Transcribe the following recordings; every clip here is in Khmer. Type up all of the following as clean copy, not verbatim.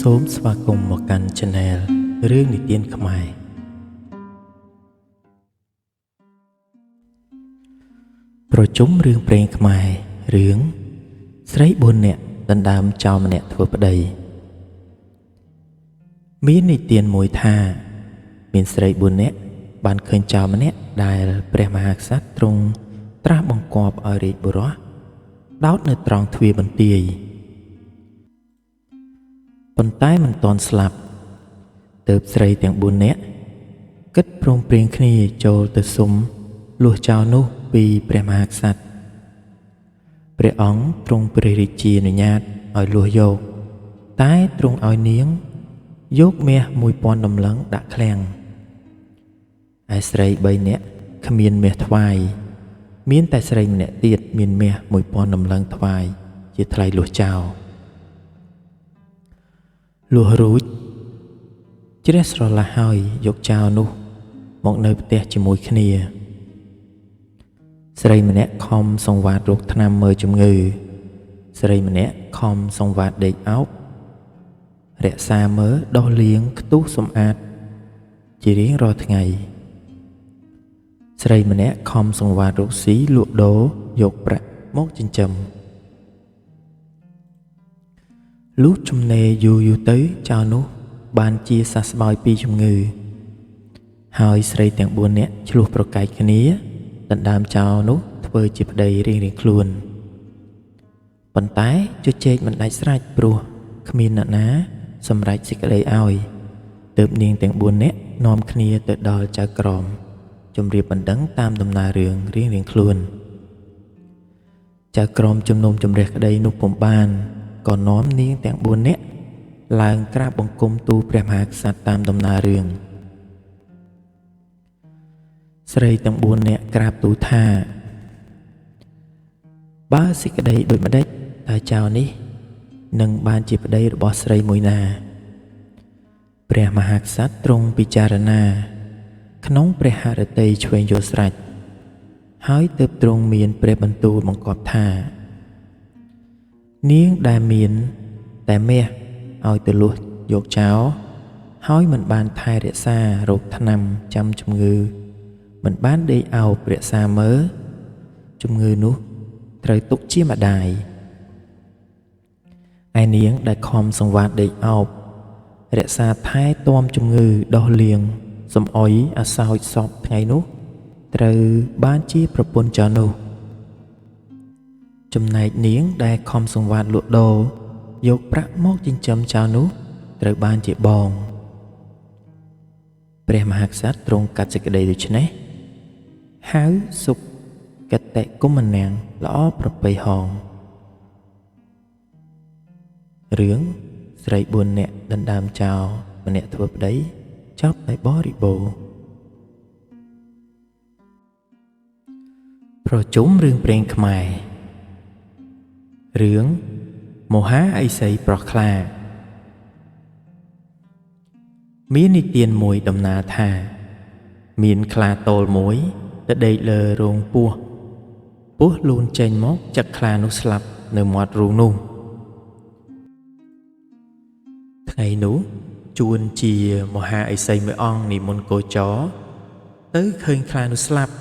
សូមស្វាគមន៍មកកាន់ Channel រឿងនិទានខ្មែរប្រជុំរឿងព្រេងខ្មែររឿងស្រី4នាក់ដណ្ដើមចោរម្នាក់ធ្វើប្តីមាននិទានមួយថាមានស្រី4នាក់បានឃើញចោរម្នាក់ដែលព្រះមហាក្សត្រទ្រង់ត្រាស់បង្គាប់ឲ្យរាជបុរសដោតនៅត្រង់ទ្វារបន្ទាយប៉ុន្តែមិនទាន់ស្លាប់ទើបស្រីទាំង4នាក់គិតព្រមព្រៀងគ្នាចូលទៅសុំលួសចោរនោះពីព្រះមហាក្សត្រព្រះអង្គទ្រង់ព្រះរាជានុញ្ញាតឲ្យលួសយកតែទ្រង់ឲ្យនាងយកមាស 1000 ដំឡឹងដាក់ឃ្លាំងឯស្រី3នាក់គ្មានមាសថ្វាយមានតែស្រីម្នាក់ទៀតមានមាស 1000 ដំឡឹងថ្វាយជាថ្លៃលួសចោរលួសរួចជ្រះស្រឡះហើយយកចោរនោះមកនៅផ្ទះជាមួយគ្នាស្រីម្នាក់ខំសង្វាតរកថ្នាំមើលជំងឺស្រីម្នាក់ខំសង្វាតដេកអោបរក្សាមើលដោះលាងខ្ទុះសម្អាតជារៀងរាល់ថ្ងៃស្រីម្នាក់ខំសង្វាតរកស៊ីលក់ដូរយកប្រាក់មកចិញ្ចឹមលុះចំណេរយូរទៅចោរនោះបានជាសះស្បើយពីជំងឺហើយស្រីទាំង4នាក់ឆ្លោះប្រកែកគ្នាដណ្ដើមចោរនោះធ្វើជាប្តីរៀងៗខ្លួនប៉ុន្តែជជែកមិនដាច់ស្រេចព្រោះគ្មានអ្នកណាសម្រេចសេចក្តីឲ្យទើបនាងទាំង4នាក់នាំគ្នាទៅដល់ចៅក្រមជម្រាបបណ្ដឹងតាមដំណើររឿងរៀងៗខ្លួនចៅក្រមជំនុំជម្រះក្តីនោះពុំបានក៏នាំនាងទាំង4នាក់ឡើងក្រាបបង្គំទូលព្រះមហាក្សត្រតាមដំណើររឿងស្រីទាំង4នាក់ក្រាបទូលថាបើសេចក្តីដូចម្ដេចតើចៅនេះនឹងបានជាប្តីរបស់ស្រីមួយណាព្រះមហាក្សត្រទ្រង់ពិចារណាក្នុងព្រះហឫទ័យឆ្វេងយល់ស្រេចហើយទើបទ្រង់មានព្រះបន្ទូលបង្គាប់ថានាងដែលមានតែមាសឲ្យទៅលួសយកចោលហើយមិនបានថែរក្សារោគថ្នាំចាំជំងឺមិនបានដេកអោបរក្សាមើលជំងឺនោះត្រូវទុកជាម្ដាយឯនាងដែលខំសង្វាតដេកអោបរក្សាថែទាំជំងឺដោះលាងសំអុយអាសោចសពថ្ងៃនោះត្រូវបានជាប្រពន្ធចោរនោះចំណែកនាងដែលខំសង្វាតលក់ដូរយកប្រាក់មកចិញ្ចឹមចោរនោះត្រូវបានជាបងព្រះមហាក្សត្រទ្រង់កាត់សេចក្តីដូច្នេះហៅសុគតិគុំនាងល្អប្រពៃហងរឿងស្រី4នាក់ដណ្ដើមចោរម្នាក់ធ្វើប្តីចប់ដោយបរិបូរណ៍ប្រជុំរឿងព្រេងខ្មែររឿងមហាឥសីប្រោះខ្លាមាននិទានមួយដំណាលថាមានខ្លាតូលមួយទៅដេកលើរោងពស់លូនចេញមកចឹកខ្លានោះស្លាប់នៅមាត់រូងនោះថ្ងៃនោះជួនជាមហាឥសីមួយអង្គនិមន្តគោចរទៅឃើញខ្លានោះស្លាប់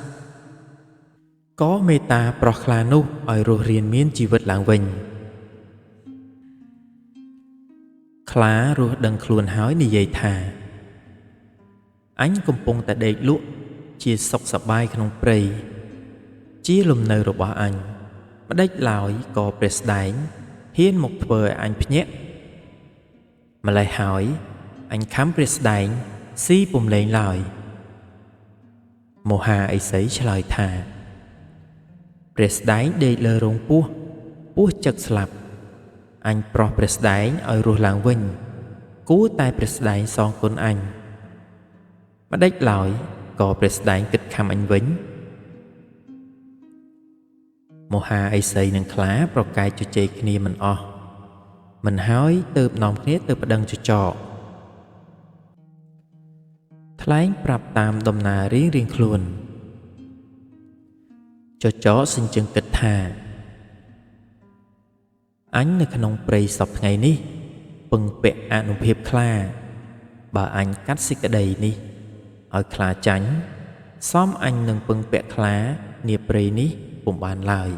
ក៏មេត្តាប្រោះខ្លានោះឲ្យរស់រានមានជីវិតឡើងវិញខ្លារស់ដឹងខ្លួនហើយនិយាយថាអញកំពុងតែដេកលក់ជាសុខសប្បាយក្នុងព្រៃជាលំនៅរបស់អញម្ដេចឡើយក៏ព្រះស្ដែងហ៊ានមកធ្វើឲ្យអញភ្ញាក់ម្លេះហើយអញខំព្រះស្ដែងស៊ីពុំលែងឡើយមហាឥសីឆ្លើយថាព្រះស្ដែងដេកលើរោងពស់ចឹកស្លាប់អញប្រោះព្រះស្ដែងឲ្យរស់ឡើងវិញគួរតែព្រះស្ដែងសងគុណអញម្ដេចឡើយក៏ព្រះស្ដែងគិតខំអញវិញមហាឥសីនិងខ្លាប្រកែកជជែកគ្នាមិនអស់មិនហើយទើបនាំគ្នាទៅប្តឹងចចកថ្លែងប្រាប់តាមដំណើររៀងៗខ្លួនចចកសិញ្ជឹងគិតថាអញនៅក្នុងព្រៃសពថ្ងៃនេះ ពឹងពាក់អនុភាពខ្លាបើអញកាត់សេចក្តីនេះឲ្យខ្លាចាញ់សមអញនឹងពឹងពាក់ខ្លានាព្រៃនេះពុំបានឡើយ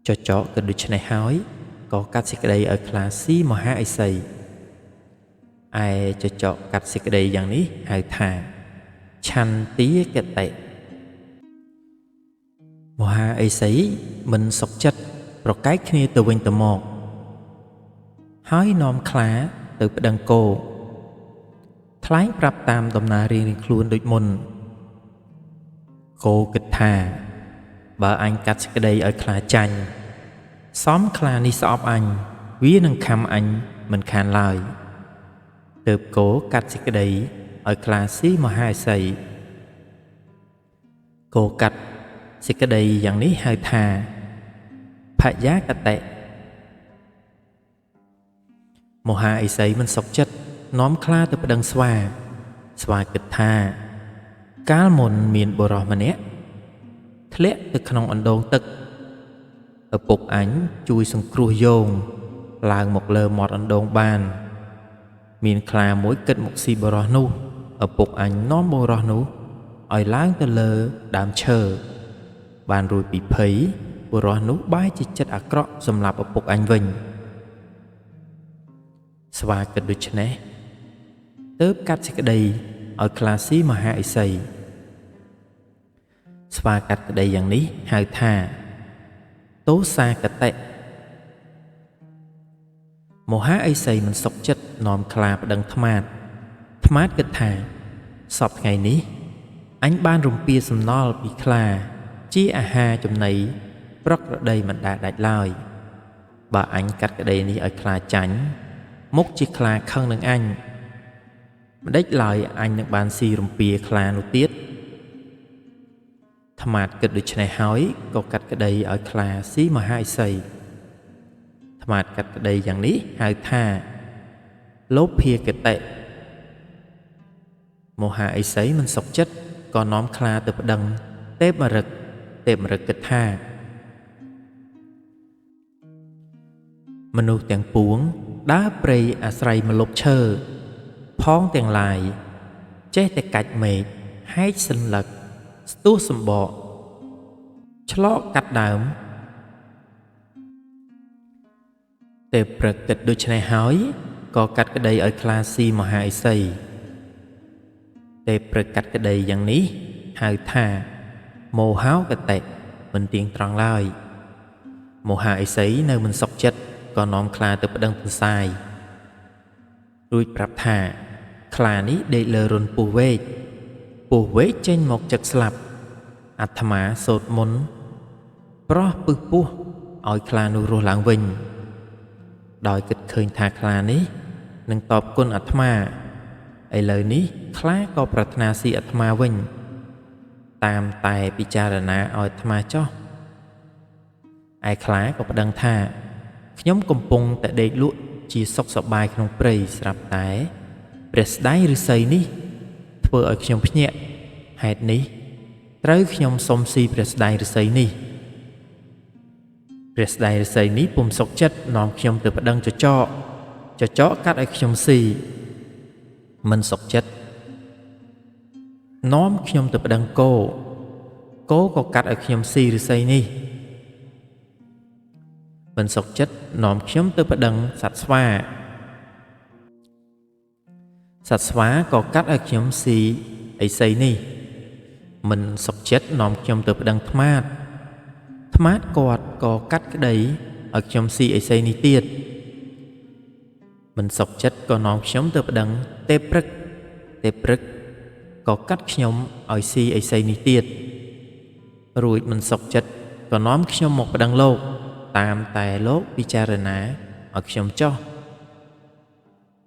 ចចកក៏ដូច្នេះហើយក៏កាត់សេចក្តីឲ្យខ្លាស៊ីមហាឥសីឯចចកកាត់សេចក្តីយ៉ាងនេះហៅថាឆន្ទាគតិមហាឥសីមិនសុខចិត្តប្រកែកគ្នាទៅវិញទៅមកហើយនាំខ្លាទៅប្តឹងគោថ្លែងប្រាប់តាមដំណើររៀងៗខ្លួនដូចមុនគោគិតថាបើអញកាត់សេចក្តីឲ្យខ្លាចាញ់សមខ្លានេះស្អប់អញវានឹងខំអញមិនខានឡើយទើបគោកាត់សេចក្តីឲ្យខ្លាស៊ីមហាឥសីគោកាត់សេចក្តីយ៉ាងនេះហៅថាភយាកតិមហាឥសីមិនសុខចិត្តនាំខ្លាទៅប្តឹងស្វាគិតថាកាលមុនមានបុរសម្នាក់ធ្លាក់ទៅក្នុងអណ្ដូងទឹកឪពុកអញជួយសង្គ្រោះយោងឡើងមកលើមាត់អណ្ដូងបានមានខ្លាមួយគិតមកស៊ីបុរសនោះឪពុកអញនាំបុរសនោះឲ្យឡើងទៅលើដើមឈើបានរួចពីភ័យបុរសនោះបែរជាចិត្តអាក្រក់សម្រាប់ឪពុកអញវិញស្វាគិតដូច្នេះទើបកាត់សេចក្តីឲ្យខ្លាស៊ីមហាឥសីស្វាកាត់ក្តីយ៉ាងនេះហៅថាទោសាគតិមហាឥសីមិនសុខចិត្តនាំខ្លាប្តឹងថ្មាតគិតថាសពថ្ងៃនេះអញបានរំពាសំណល់ពីខ្លាជាអាហារចំណីប្រក្រតីមិនដែលដាច់ឡើយបើអញកាត់ក្តីនេះឲ្យខ្លាចាញ់មុខជាខ្លាខឹងនឹងអញមិនដេចឡើយអញនឹងបានស៊ីរំពាខ្លានោះទៀតថ្មាតគិតដូច្នេះហើយក៏កាត់ក្តីឲ្យខ្លាស៊ីមហាឥសីថ្មាតកាត់ក្តីយ៉ាងនេះហៅថាលោភាគតិមហាឥសីមិនសុខចិត្តក៏នាំខ្លាទៅប្តឹងទេពមរឹកគិតថាមនុស្សទាំងពួងដើរព្រៃអាស្រ័យម្លប់ឈើផងទាំងឡាយចេះតែកាច់មែកហែកសន្លឹកស្ទុះសម្បកឆ្លកកាត់ដើមទេពប្រកិតដូច្នេះហើយក៏កាត់ក្តីឲ្យខ្លាស៊ីមហាឥសីទេពប្រកាត់ក្តីយ៉ាងនេះហៅថាមោហោគតិមិនទៀងត្រង់ឡើយមហាឥសីនៅមិនសុខចិត្តក៏នាំខ្លាទៅប្តឹងទន្សាយរួចប្រាប់ថាខ្លានេះដេកលើរន្ធពោះវែកចេញមកចឹកស្លាប់អាត្មាសូត្រមន្តប្រោះពឹសពោះឲ្យខ្លានោះរស់ឡើងវិញដោយគិតឃើញថាខ្លានេះនឹងតបគុណអាត្មាឥឡូវនេះខ្លាក៏ប្រាថ្នាស៊ីអាត្មាវិញតាមតែពិចារណាឲ្យអាត្មាចោះឯខ្លាក៏ប្តឹងថាខ្ញុំកំពុងតែដេកលក់ជាសុខសប្បាយក្នុងព្រៃស្រាប់តែព្រះស្ដេចឫស្សីនេះធ្វើឲ្យខ្ញុំភ្ញាក់ហេតុនេះត្រូវខ្ញុំសុំស៊ីព្រះស្ដេចឫស្សីនេះព្រះស្ដេចឫស្សីនេះពុំសុខចិត្តនាំខ្ញុំទៅប្តឹងចចកកាត់ឲ្យខ្ញុំស៊ីមិនសុខចិត្តនាំខ្ញុំទៅប្តឹងគោក៏កាត់ឲ្យខ្ញុំស៊ីឫស្សីនេះមិនសុខចិត្តនាំខ្ញុំទៅប្តឹងសត្វស្វាក៏កាត់ឲ្យខ្ញុំស៊ីឥសីនេះមិនសុខចិត្តនាំខ្ញុំទៅប្តឹងថ្មាតគាត់ក៏កាត់ក្តីឲ្យខ្ញុំស៊ីឥសីនេះទៀតមិនសុខចិត្តក៏នាំខ្ញុំទៅប្តឹងទេពព្រឹកក៏កាត់ខ្ញុំឲ្យស៊ីឥសីនេះទៀតរួចមិនសុខចិត្តក៏នាំខ្ញុំមកប្តឹងលោកតាមតែលោកពិចារណាឲ្យខ្ញុំចោះ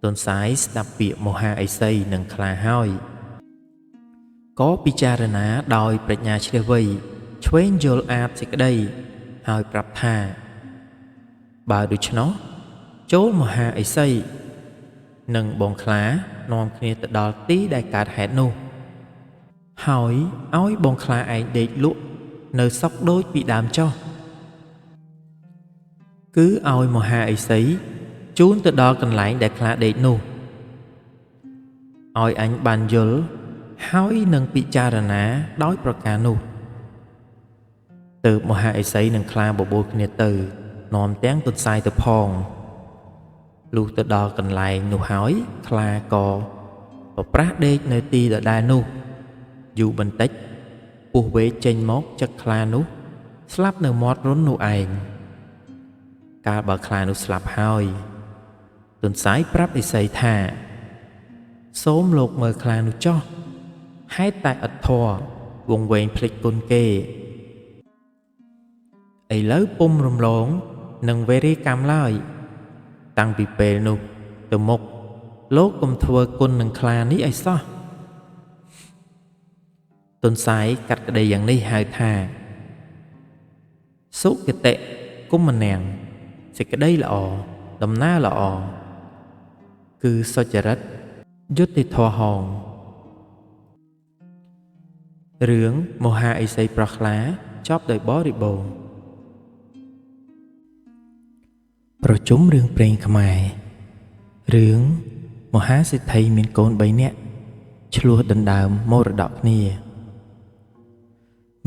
ទន្សាយស្ដាប់ពាក្យមហាឥសីនឹងខ្លាហើយក៏ពិចារណាដោយប្រាជ្ញាឈ្លាសវៃឆ្វេងយល់អាបសេចក្តីហើយប្រាប់ថាបើដូច្នោះចូលមហាឥសីនិងបងខ្លានាំគ្នាទៅដល់ទីដែលកើតហេតុនោះហើយឲ្យបងខ្លាឯងដេកលក់នៅសក់ដូចពីដើមចុះគឺឲ្យមហាឥសី ូនទៅដល់កន្លែងដែលខ្លាដេកនោះឲ្យអញបានយល់ហើយនឹងពិចារណាដោយប្រការនោះទើបមហាឥសីនិងខ្លាបបួលគ្នាទៅនាំទាំងទន្សាយទៅផងលុះទៅដល់កន្លែងនោះហើយខ្លាក៏ប្រប្រាស់ដេកនៅទីដដែលនោះយូរបន្តិចពស់វែកចេញមកចឹកខ្លានោះស្លាប់នៅមាត់រន្ធនោះឯងកាលបើខ្លានោះស្លាប់ហើយទន្សាយប្រាប់ឥសីថាសូមលោកមើលខ្លានោះចុះហេតុតែអត់ធម៌វង្វេងភ្លេចគុណគេឥឡូវពុំរំលងនឹងវេរីកម្មឡើយតាំងពីពេលនោះទៅមុខលោកកុំធ្វើគុណនឹងខ្លានេះឲ្យសោះទន្សាយកាត់ក្តីយ៉ាងនេះហៅថាសុគតិគុំមនាងសេចក្តីល្អដំណើរល្អគឺសុចរិតយុត្តិធម៌ហងរឿងមហាឥសីប្រខ្លាចប់ដោយបរិបូរណ៍ប្រជុំរឿងព្រេងខ្មែររឿងមហាសេដ្ឋីមានកូន3នាក់ឆ្លោះដណ្ដើមមរតកគ្នា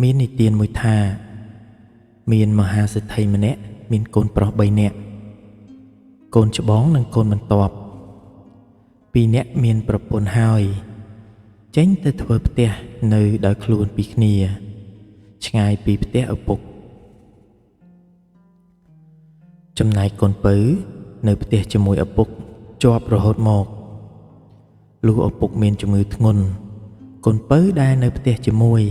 មាននិទានមួយថាមានមហាសេដ្ឋីម្នាក់មានកូនប្រុស3នាក់កូនច្បងនិងកូនបន្ទាប់2នាក់មានប្រពន្ធហើយចេញទៅធ្វើផ្ទះនៅដោយខ្លួនពីគ្នាឆ្ងាយពីផ្ទះឪពុកចំណែកកូនពៅនៅផ្ទះជាមួយឪពុកជាប់រហូតមកលុះឪពុកមានជំងឺធ្ងន់កូនពៅដែលនៅផ្ទះជាមួយ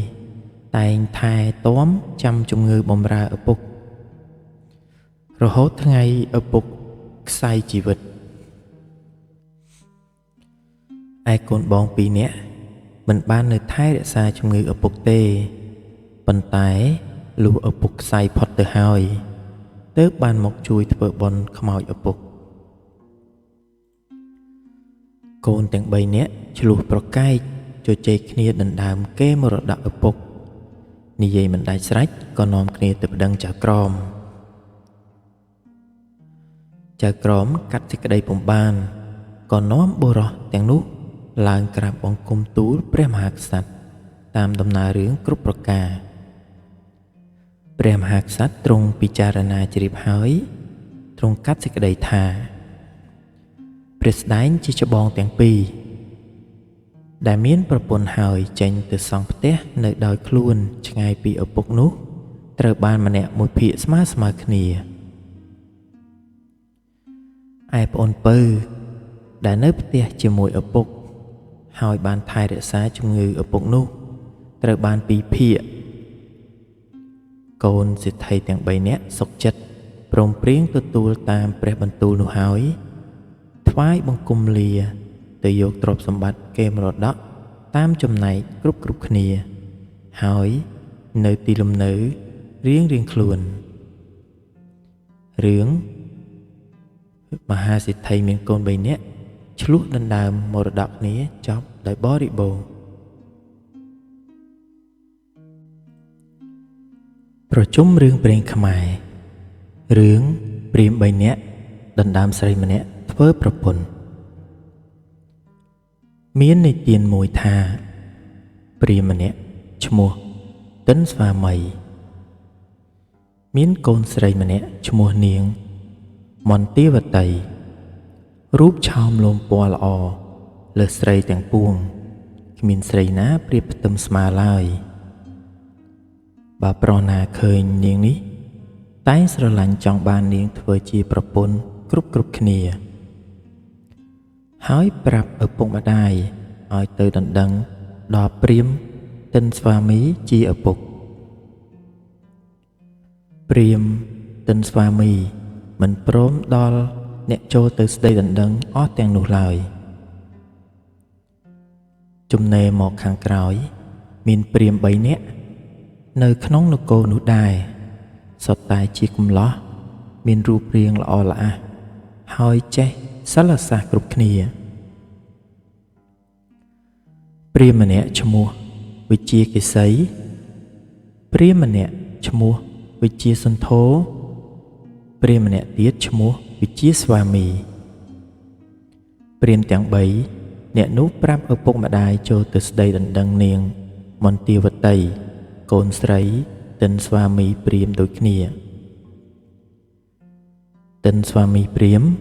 តែងថែទាំចាំជំងឺបម្រើឪពុករហូតថ្ងៃឪពុកខ្សែជីវិតឯកូនបង2នាក់មិនបាននៅថែរក្សាជំងឺឪពុកទេប៉ុន្តែលុះឪពុកខ្សែផុតទៅហើយទើបបានមកជួយធ្វើបុណ្យខ្មោចឪពុកកូនទាំង3នាក់ឆ្លោះប្រកែកជជែកគ្នាដណ្ដើមកេរមរតកឪពុកនិយាយមិនដាច់ស្រេចក៏នាំគ្នាទៅប្តឹងចៅក្រមចៅក្រមកាត់សេចក្តីពុំបានក៏នាំបុរសទាំងនោះឡើងក្រាបបង្គំទូលព្រះមហាក្សត្រតាមដំណើររឿងគ្រប់ប្រការព្រះមហាក្សត្រទ្រង់ពិចារណាជ្រាបហើយទ្រង់កាត់សេចក្តីថាព្រះស្ដែងជាច្បងទាំងពីរដែលមានប្រពន្ធហើយចេញទៅសង់ផ្ទះនៅដោយខ្លួនឆ្ងាយពីឪពុកនោះត្រូវបានម្នាក់មួយភាគស្មើគ្នាឯប្អូនពៅដែលនៅផ្ទះជាមួយឪពុកហើយបានថែរក្សាជំងឺឪពុកនោះត្រូវបាន2ភាគកូនសេដ្ឋីទាំង3នាក់សុខចិត្តព្រមព្រៀងទទួលតាមព្រះបន្ទូលនោះហើយថ្វាយបង្គំលាទៅយកទ្រព្យសម្បត្តិកេរមរតកតាមចំណែកគ្រប់គ្នាហើយនៅទីលំនៅរៀងខ្លួនរឿងមហាសេដ្ឋីមានកូន3នាក់ឆ្លោះដណ្ដើមមរតកគ្នាចប់ដោយបរិបូរណ៍ប្រជុំរឿងព្រេងខ្មែររឿងព្រាហ្មណ៍3នាក់ដណ្ដើមស្រីម្នាក់ធ្វើប្រពន្ធមាននិទានមួយថាព្រាហ្មណ៍ម្នាក់ឈ្មោះទិនស្វាមីមានកូនស្រីម្នាក់ឈ្មោះនាងមន្ទាវតីរូបឆោមលោមពណ៌ល្អលើសស្រីទាំងពួងគ្មានស្រីណាប្រៀបផ្ទឹមស្មើឡើយបើប្រុសណាឃើញនាងនេះតែងស្រឡាញ់ចង់បាននាងធ្វើជាប្រពន្ធគ្រប់គ្នាហើយប្រាប់ឪពុកម្ដាយឲ្យទៅដណ្ដឹងដល់ព្រាហ្មណ៍ទិនស្វាមីជាឪពុកព្រាហ្មណ៍ទិនស្វាមីមិនព្រមដល់អ្នកចូលទៅស្ដីដណ្ដឹងអស់ទាំងនោះឡើយចំណេរមកខាងក្រោយមានព្រាហ្មណ៍3នាក់នៅក្នុងនគរនោះដែរសុទ្ធតែជាកម្លោះមានរូបរាងល្អល្អះហើយចេះសិលសាស្ត្រគ្រប់គ្នាព្រាហ្មណ៍ម្នាក់ឈ្មោះវិជ្ជាកេសីព្រាហ្មណ៍ម្នាក់ឈ្មោះវិជ្ជាសន្ធោព្រាហ្មណ៍ម្នាក់ទៀតឈ្មោះវិជ្ជាស្វាមី ព្រាហ្មណ៍ទាំង3អ្នកនោះប្រាប់ឪពុកម្ដាយចូលទៅស្ដីដណ្ដឹងនាងមន្ទាវតីកូនស្រីទិនស្វាមីព្រាហ្មណ៍ដូចគ្នាទិនស្វាមីព្រាហ្មណ៍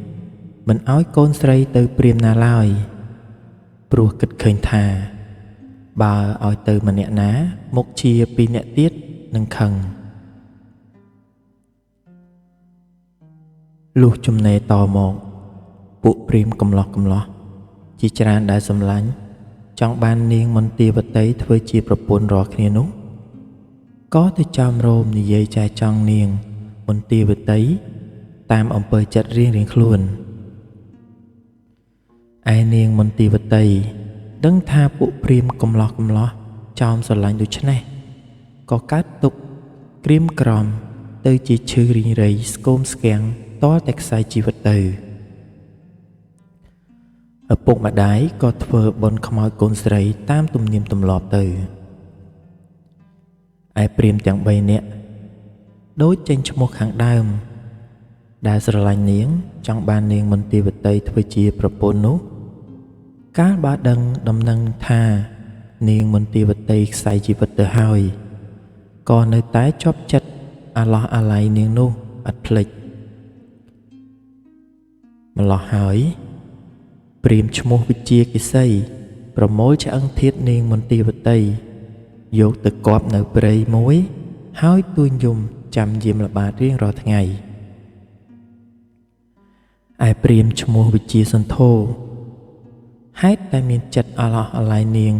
មិនឲ្យកូនស្រីទៅព្រាហ្មណ៍ណាឡើយព្រោះគិតឃើញថាបើឲ្យទៅម្នាក់ណាមុខជាពីរអ្នកទៀតនឹងខឹងលុះចំណេរតមកពួកព្រាហ្មណ៍កំឡោះជាច្រើនដែលសម្លាញ់ចង់បាននាងមន្ទាវតីធ្វើជាប្រពន្ធរាល់គ្នានោះក៏ទៅចំរោមនិយាយចែចង់នាងមន្ទាវតីតាមអំពើចិត្តរៀងខ្លួនឯនាងមន្ទាវតីដឹងថាពួកព្រាហ្មណ៍កំឡោះចោមស្រឡាញ់ដូច្នេះក៏កើតទុកក្រៀមក្រំទៅជាឈឺរីងរៃស្គមស្គាំងតតែខ្សែជីវិតទៅឪពុកម្ដាយក៏ធ្វើបុណ្យខ្មោចកូនស្រីតាមទំនៀមទម្លាប់ទៅឯព្រាហ្មណ៍ទាំង3នាក់ដូចចេញឈ្មោះខាងដើមដែលស្រឡាញ់នាងចង់បាននាងមន្ទាវតីធ្វើជាប្រពន្ធនោះកាលបើដឹងដំណឹងថានាងមន្ទាវតីខ្សែជីវិតទៅហើយក៏នៅតែជាប់ចិត្តអាឡោះអាល័យនាងនោះអត់ភ្លេចម្លោះហើយព្រាហ្មណ៍ឈ្មោះវិជាកិសីប្រមូលឆ្អឹងធាតុនាងមន្ទាវតីយកទៅគាប់នៅព្រៃមួយហើយទួញយំចាំយាមល្បាតរៀងរាល់ថ្ងៃឯព្រាហ្មណ៍ឈ្មោះវិជាសន្ធោហេតុតែមានចិត្តអាឡោះអាល័យនាង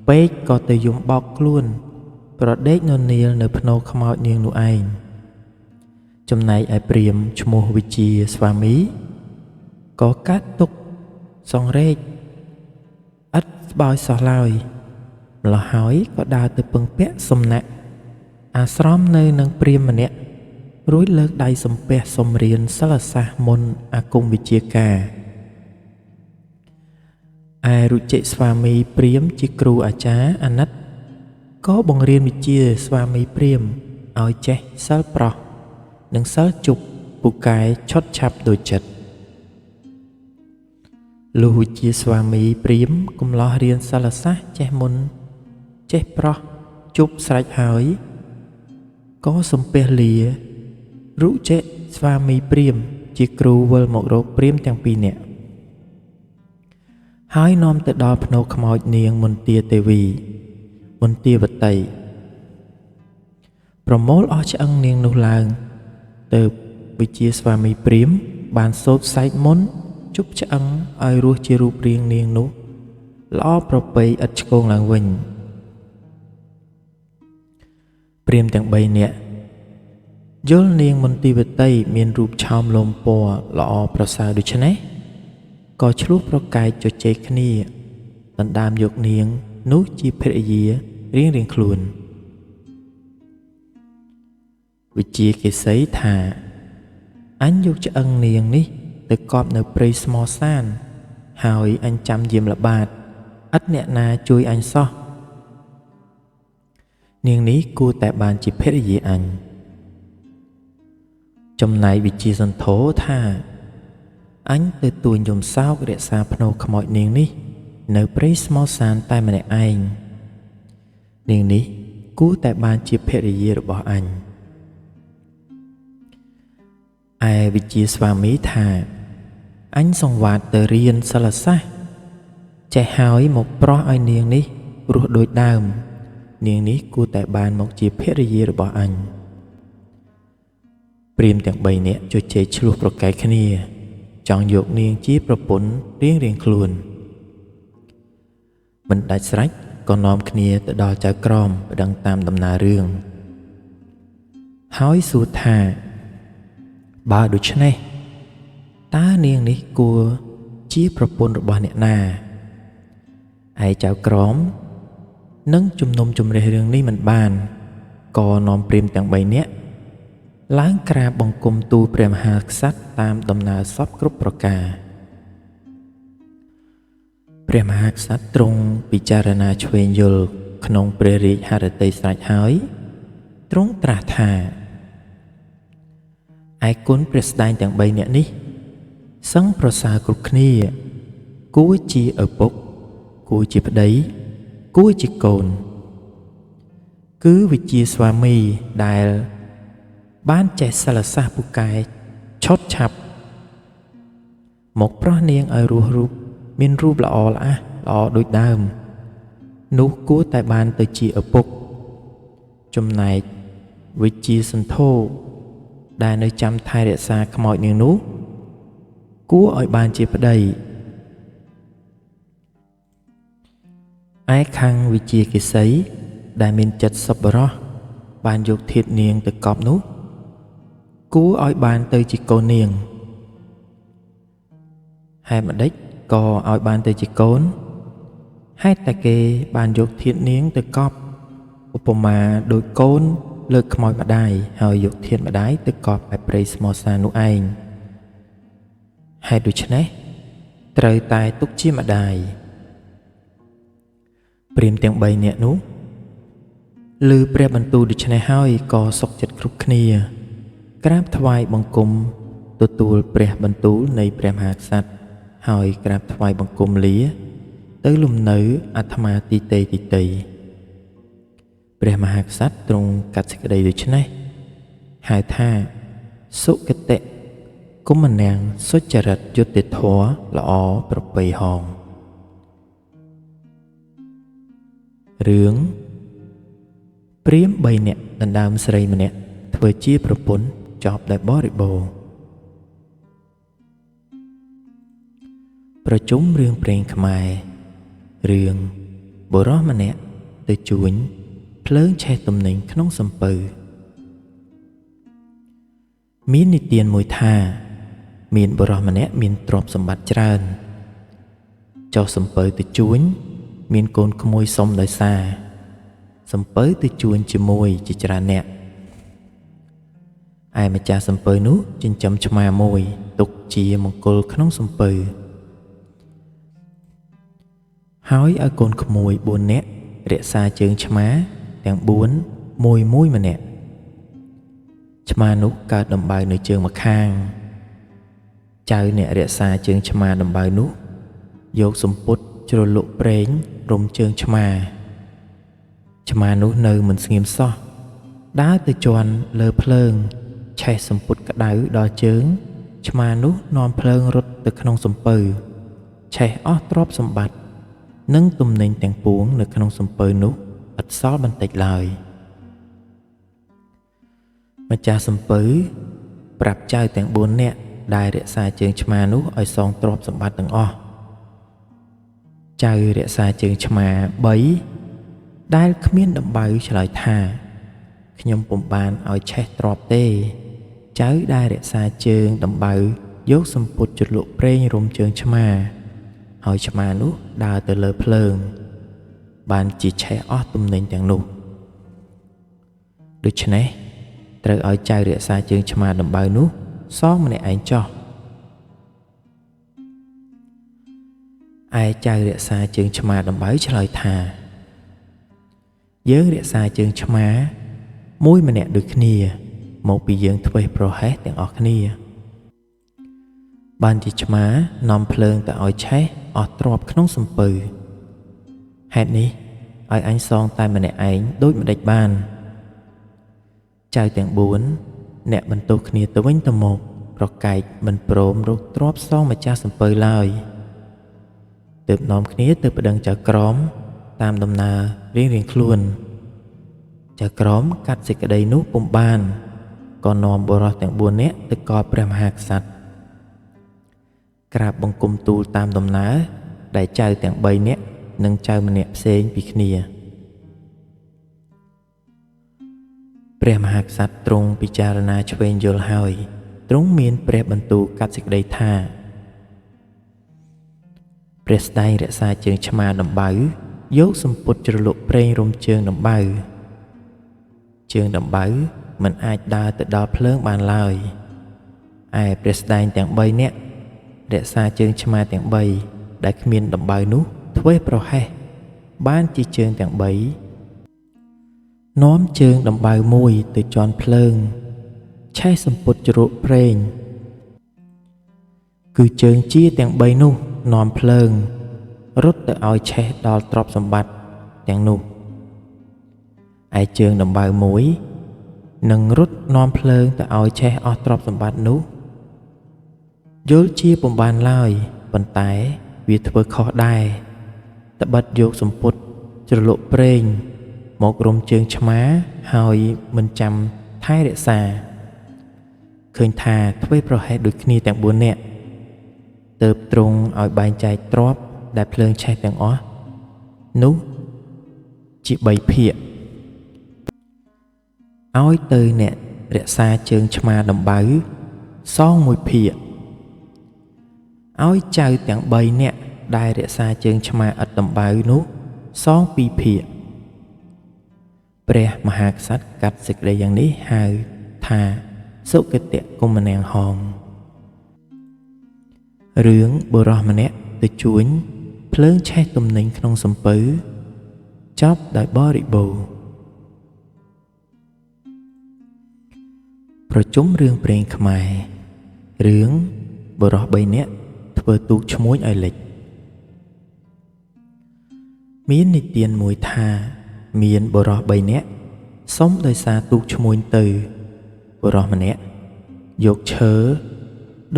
ពេកក៏ទៅយំបោកខ្លួនប្រដេកននាលនៅភ្នោខ្មោចនាងនោះឯងចំណែកឯព្រាហ្មណ៍ឈ្មោះវិជាស្វាមីក៏កាត់ទុកសង្រេចឥតស្បើយសោះឡើយម្ល៉េះហើយក៏ដើរទៅពឹងពាក់សំណាក់អាស្រមនៅនឹងព្រាហ្មណ៍ម្នាក់រួចលើកដៃសំពះសុំរៀនសិលសាស្ត្រមុនអាគមវិជាការឯរុជិស្វាមីព្រាហ្មណ៍ជាគ្រូអាចារ្យអាណិតក៏បង្រៀនវិជាស្វាមីព្រាហ្មណ៍ឲ្យចេះសិលប្រុសនិងសិលជប់ពូកែឈុតឆាប់ដូចចិត្តលុះវិជាស្វាមីព្រាហ្មណ៍កំឡោះរៀនសិលសាស្ត្រចេះមុនចេះប្រុសជប់ស្រេចហើយក៏សំពះលារុជិស្វាមីព្រាហ្មណ៍ជាគ្រូវិលមករកព្រាហ្មណ៍ទាំងពីរនាក់ហើយនាំទៅដល់ភ្នោខ្មោចនាងមន្ទាទេវីមន្ទាវតីប្រមូលអស់ឆ្អឹងនាងនោះឡើងទៅវិជាស្វាមីព្រាហ្មណ៍បានសូត្រសែកមុនជប់ឆ្អឹងឲ្យរស់ជារូបរាងនាងនោះល្អប្រពៃឥតឆ្គងឡើងវិញព្រាហ្មណ៍ទាំង3នាក់យល់នាងមន្ទាវតីមានរូបឆោមលោមពណ៌ល្អប្រសើរដូច្នេះក៏ឆ្លោះប្រកែកជជែកគ្នាដណ្ដើមយកនាងនោះជាភរិយារៀងខ្លួនវិជាកិសីថាអញយកឆ្អឹងនាងនេះទៅកប់នៅព្រៃស្មសានហើយអញចាំយាមល្បាតឥតអ្នកណាជួយអញសោះនាងនេះគួរតែបានជាភរិយាអញចំណែកវិជាសន្ធោថាអញទៅទួញយំសោករក្សាភ្នោខ្មោចនាងនេះនៅព្រៃស្មសានតែម្នាក់ឯងនាងនេះគួរតែបានជាភរិយារបស់អញឯវិជាស្វាមីថាអញសង្វាតទៅរៀនសិលសាស្ត្រចេះហើយមកប្រោះឲ្យនាងនេះរស់ដូចដើមនាងនេះគួរតែបានមកជាភរិយារបស់អញព្រាហ្មណ៍ទាំង3នាក់ជជែកឆ្លោះប្រកែកគ្នាចង់យកនាងជាប្រពន្ធរៀងខ្លួនមិនដាច់ស្រេចក៏នាំគ្នាទៅដល់ចៅក្រមប្តឹងតាមដំណើររឿងហើយសួរថាបើដូច្នេះតើនាងនេះគួរជាប្រពន្ធរបស់អ្នកណាឯចៅក្រមនឹងជំនុំជម្រះរឿងនេះមិនបានក៏នាំព្រាហ្មណ៍ទាំង3នាក់ឡើងក្រាបបង្គំទូលព្រះមហាក្សត្រតាមដំណើរសពគ្រប់ប្រការព្រះមហាក្សត្រទ្រង់ពិចារណាឆ្វេងយល់ក្នុងព្រះរាជហឫទ័យស្រេចហើយទ្រង់ត្រាស់ថាឯគុណព្រះស្ដែងទាំង3នាក់នេះសឹងប្រសើរគ្រប់គ្នា គួរជាឪពុកគួរជាប្តីគួរជាកូនគឺវិជាស្វាមីដែលបានចេះសិលសាស្ត្រពូកែឆុតឆាប់មកប្រោះនាងឲ្យរស់រូបមានរូបល្អល្អដូចដើមនោះគួរតែបានទៅជាឪពុកចំណែកវិជាសន្ធោដែលនៅចាំថែរក្សាខ្មោចនាងនោះគួរឲ្យបានជាប្តីឯខាងវិជាកេសីដែលមានចិត្តសប្បុរសបានយកធាតុនាងទៅកប់នោះគួរឲ្យបានទៅជាកូននាងហេតុម្ដេចក៏ឲ្យបានទៅជាកូនហេតុតែគេបានយកធាតុនាងទៅកប់ឧបមាដោយកូនលើកខ្មោចម្ដាយហើយយកធាតុម្ដាយទៅកប់ឯព្រៃស្មោសានោះឯងហេតុដូច្នេះត្រូវតែទុកជាម្ដាយព្រាហ្មណ៍ទាំង3នាក់នោះឮព្រះបន្ទូលដូច្នេះហើយក៏សុខចិត្តគ្រប់គ្នាក្រាបថ្វាយបង្គំទទួលព្រះបន្ទូលនៃព្រះមហាក្សត្រហើយក្រាបថ្វាយបង្គំលាទៅលំនៅអាត្មាទីតីព្រះមហាក្សត្រទ្រង់កាត់សេចក្តីដូច្នេះហៅថាសុគតិគុំនាងសុចរិតយុត្តិធម៌ល្អប្រពៃហងរឿងព្រាហ្មណ៍3នាក់ដណ្ដើមស្រីម្នាក់ធ្វើជាប្រពន្ធចប់ដោយបរិបូរណ៍ប្រជុំរឿងព្រេងខ្មែររឿងបុរសម្នាក់ទៅជួញភ្លើងឆេះទំនិញក្នុងសំពៅមាននិទានមួយថាមានបុរសម្នាក់មានទ្រព្យសម្បត្តិច្រើនចុះសំពៅទៅជួញមានកូនក្មួយសុំដោយសារសំពៅទៅជួញជាមួយជាច្រើនអ្នកឯម្ចាស់សំពៅនោះចិញ្ចឹមឆ្មាមួយទុកជាមង្គលក្នុងសំពៅហើយឲ្យកូនក្មួយ4នាក់រក្សាជើងឆ្មាទាំង4មួយម្នាក់ឆ្មានោះកើតដំបៅនៅជើងម្ខាងចៅអ្នករក្សាជើងឆ្មាដំបៅនោះយកសំពត់ជ្រលក់ប្រេងរុំជើងឆ្មានោះនៅមិនស្ងៀមសោះដើរទៅជន់លើភ្លើងឆេះសំពត់ក្តៅដល់ជើងឆ្មានោះនាំភ្លើងរត់ទៅក្នុងសំពៅឆេះអស់ទ្រព្យសម្បត្តិនិងទំនិញទាំងពួងនៅក្នុងសំពៅនោះឥតសល់បន្តិចឡើយម្ចាស់សំពៅប្រាប់ចៅទាំង4នាក់ដែលរក្សាជើងឆ្មានោះឲ្យសងទ្រព្យសម្បត្តិទាំងអស់ចៅរក្សាជើងឆ្មា3ដែលគ្មានដំបៅឆ្លើយថាខ្ញុំពុំបានឲ្យឆេះទ្រព្យទេចៅដែលរក្សាជើងដំបៅយកសំពត់ជ្រលក់ប្រេងរុំជើងឆ្មាហើយឆ្មានោះដើរទៅលើភ្លើងបានជាឆេះអស់ទំនិញទាំងនោះដូច្នេះត្រូវឲ្យចៅរក្សាជើងឆ្មាដំបៅនោះសងម្នាក់ឯងចោះឯចៅរក្សាជើងឆ្មាដំបៅឆ្លើយថាយើងរក្សាជើងឆ្មាមួយម្នាក់ដូចគ្នាមកពីយើងធ្វេសប្រហែសទាំងអស់គ្នាបានជាឆ្មានាំភ្លើងទៅឲ្យឆេះអស់ទ្រព្យក្នុងសំពៅហេតុនេះឲ្យអញសងតែម្នាក់ឯងដូចម្ដេចបានចៅទាំង4អ្នកបន្ទោសគ្នាទៅវិញទៅមកប្រកែកមិនព្រមរកទ្រព្យសងម្ចាស់សំពៅឡើយទើបនាំគ្នាទៅប្តឹងចៅក្រមតាមដំណើររៀងខ្លួនចៅក្រមកាត់សេចក្តីនោះពុំបានក៏នាំបុរសទាំង4នាក់ទៅកល់ព្រះមហាក្សត្រក្រាបបង្គំទូលតាមដំណើរដែលចៅទាំង3នាក់និងចៅម្នាក់ផ្សេងពីគ្នាព្រះមហាក្សត្រទ្រង់ពិចារណាឆ្វេងយល់ហើយទ្រង់មានព្រះបន្ទូលកាត់សេចក្តីថាព្រះស្ដែងរក្សាជើងឆ្មាដំបៅយកសំពត់ជ្រលក់ប្រេងរុំជើងដំបៅមិនអាចដើរទៅដល់ភ្លើងបានឡើយឯព្រះស្ដែងទាំង3នាក់រក្សាជើងឆ្មាទាំង3ដែលគ្មានដំបៅនោះធ្វេសប្រហែសបានជាជើងទាំង3នាំជើងដំបៅមួយទៅជន់ភ្លើងឆេះសំពត់ជ្រលក់ប្រេង គឺជើងជាទាំង3នោះនាំភ្លើងរត់ទៅឲ្យឆេះដល់ទ្រព្យសម្បត្តិទាំងនោះឯជើងដំបៅមួយនឹងរត់នាំភ្លើងទៅឲ្យឆេះអស់ទ្រព្យសម្បត្តិនោះយល់ជាពុំបានឡើយប៉ុន្តែវាធ្វើខុសដែរត្បិតយកសម្ពុតជ្រលក់ប្រេងមករំជើងឆ្មាហើយមិនចាំថែរក្សាឃើញថាធ្វេសប្រហែសដូចគ្នាទាំង4នាក់ទើបទ្រង់ឲ្យបែងចែកទ្រព្យដែលភ្លើងឆេះទាំងអស់នោះជា3ភាគឲ្យទៅអ្នករក្សាជើងឆ្មាដំបៅសង1ភាគឲ្យចៅទាំង3នាក់ដែលរក្សាជើងឆ្មាឥតដំបៅនោះសង2ភាគព្រះមហាក្សត្រកាត់សេចក្តីយ៉ាងនេះហៅថាសុគតិគមនាងហងរឿងបុរសម្នាក់ទៅជួញភ្លើងឆេះទំនិញក្នុងសំពៅចប់ដោយបរិបូរណ៍ប្រជុំរឿងព្រេងខ្មែររឿងបុរស3នាក់ធ្វើទូកឈ្មួញឲ្យលិចមាននិទានមួយថាមានបុរស3នាក់សុំដោយសារទូកឈ្មួញទៅបុរសម្នាក់យកឈើ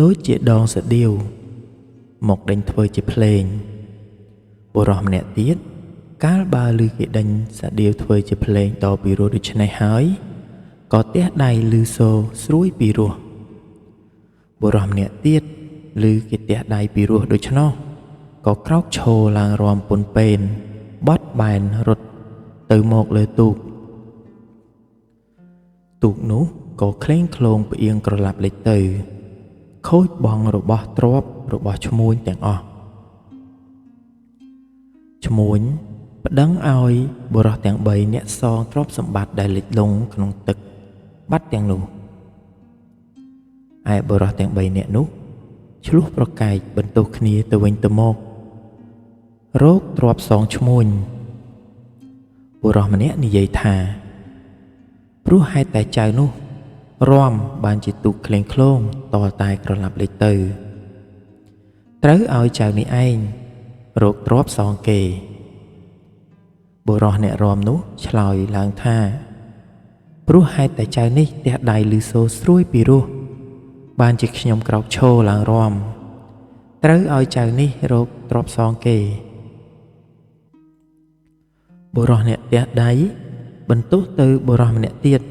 ដូចជាដងសាដៀវមកដេញធ្វើជាភ្លេងបុរសម្នាក់ទៀតកាលបើឮគេដេញសាដៀវធ្វើជាភ្លេងតពីរោះដូច្នេះហើយក៏ទះដៃឮសូរស្រួយពីរោះបុរសម្នាក់ទៀតឮគេទះដៃពីរោះដូច្នោះក៏ក្រោកឈរឡើងរាំពុនពេនបត់បែនរត់ទៅមកលើទូកនោះក៏ក្លែងក្លងផ្អៀងក្រឡាប់លេចទៅខូចបងរបស់ទ្រព្យរបស់ឈ្មួញទាំងអស់ឈ្មួញប្តឹងឲ្យបុរសទាំង3នាក់សងទ្រព្យសម្បត្តិដែលលិចលង់ក្នុងទឹកបាត់ទាំងនោះឯបុរសទាំង3នាក់នោះឆ្លោះប្រកែកបន្ទោសគ្នាទៅវិញទៅមករោគទ្រព្យសងឈ្មួញបុរសម្នាក់និយាយថាព្រោះហេតុតែចៅនោះរាំបានជាទូកក្លែងក្លងតតែក្រឡាប់លេចទៅត្រូវឲ្យចៅនេះឯងរោគទ្រព្យសងគេបុរសអ្នករាំនោះឆ្លើយឡើងថាព្រោះហេតុតែចៅនេះទះដៃឮសូរស្រួយពីរោះបានជាខ្ញុំក្រោកឈរឡើងរាំត្រូវឲ្យចៅនេះរោគទ្រព្យសងគេបុរសអ្នកទះដៃបន្ទោសទៅបុរសម្នាក់ទៀត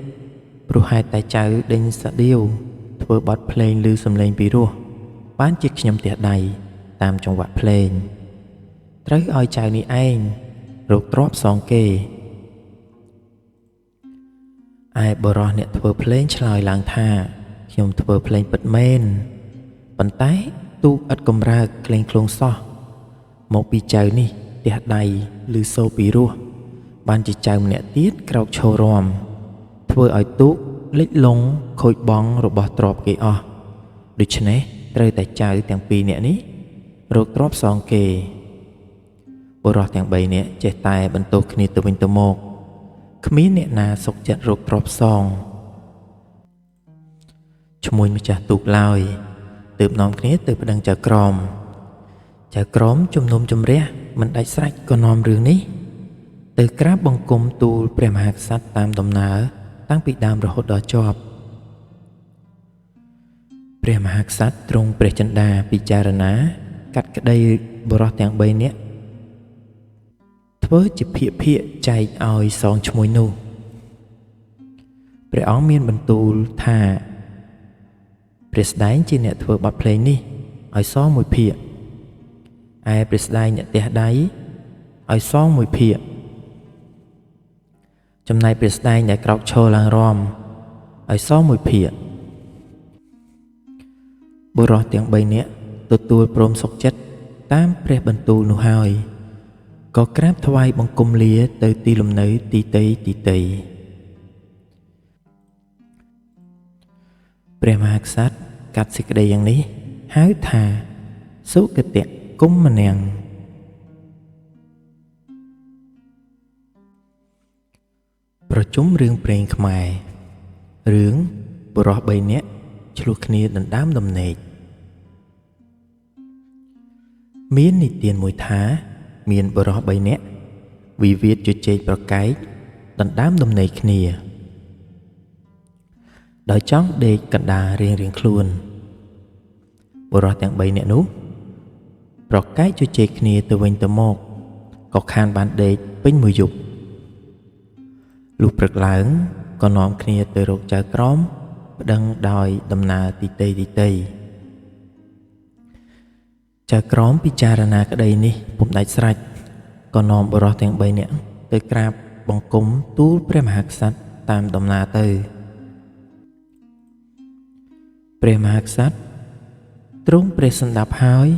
ព្រោះហេតុតែចៅដេញសាដៀវធ្វើបទភ្លេងឮសំឡេងពីរោះបានជាខ្ញុំទះដៃតាមចង្វាក់ភ្លេងត្រូវឲ្យចៅនេះឯងរោគទ្រព្យសងគេឯបុរសអ្នកធ្វើភ្លេងឆ្លើយឡើងថាខ្ញុំធ្វើភ្លេងពិតមែនប៉ុន្តែទូកឥតកំរើកក្លែងក្លងសោះមកពីចៅនេះទះដៃឬសូរពីរោះបានជាចៅម្នាក់ទៀតក្រោកឈររាំធ្វើឲ្យទូកលិចលង់ខូចបង់របស់ទ្រព្យគេអស់ដូច្នេះត្រូវតែចៅទាំង2នាក់នេះរោគទ្រព្យសងគេបុរសទាំង3នាក់ចេះតែបន្ទោសគ្នាទៅវិញទៅមកគ្មានអ្នកណាសុខចិត្តរោគទ្រព្យសងឈ្មួញម្ចាស់ទូកឡើយទើបនាំគ្នាទៅប្តឹងចៅក្រមជំនុំជម្រះមិនដាច់ស្រេចក៏នាំរឿងនេះទៅក្រាបបង្គំទូលព្រះមហាក្សត្រតាមដំណើរតាំងពីដើមរហូតដល់ចប់ព្រះមហាក្សត្រទ្រង់ព្រះចិន្តាពិចារណាកាត់ក្តីបុរសទាំង3នាក់ធ្វើជាភាគចែកឲ្យសងឈ្មួញនោះព្រះអង្គមានបន្ទូលថាព្រះស្ដែងជាអ្នកធ្វើបទភ្លេងនេះឲ្យសង1ភាគឯព្រះស្ដែងអ្នកទះដៃឲ្យសង1ភាគចំណែកព្រះស្ដែងដែលក្រោកឈរឡើងរាំឲ្យសង1ភាគបុរសទាំង3នាក់ទទួលព្រមសុខចិត្តតាមព្រះបន្ទូលនោះហើយក៏ក្រាបថ្វាយបង្គំលាទៅទីលំនៅទីតីព្រះមហាក្សត្រកាត់សេចក្តីយ៉ាងនេះហៅថាសុគតិគមនាងប្រជុំរឿងព្រេងខ្មែររឿងបុរស3នាក់ឆ្លោះគ្នាដណ្ដើមដំណេក មាននិទានមួយថាមានបុរស3នាក់វិវាទជជែកប្រកែកដណ្ដើមដំណេកគ្នាដោយចង់ដេកកណ្ដាលរៀងៗខ្លួនបុរសទាំង3នាក់នោះប្រកែកជជែកគ្នាទៅវិញទៅមកក៏ខានបានដេកពេញមួយយប់លុះព្រឹកឡើងក៏នាំគ្នាទៅរកចៅក្រមប្តឹងដោយដំណើរទីតីចៅក្រមពិចារណាក្តីនេះពុំដាច់ស្រេចក៏នាំបុរសទាំង3នាក់ទៅក្រាបបង្គំទូលព្រះមហាក្សត្រតាមដំណើរទៅព្រះមហាក្សត្រទ្រង់ព្រះសណ្ដាប់ហើយ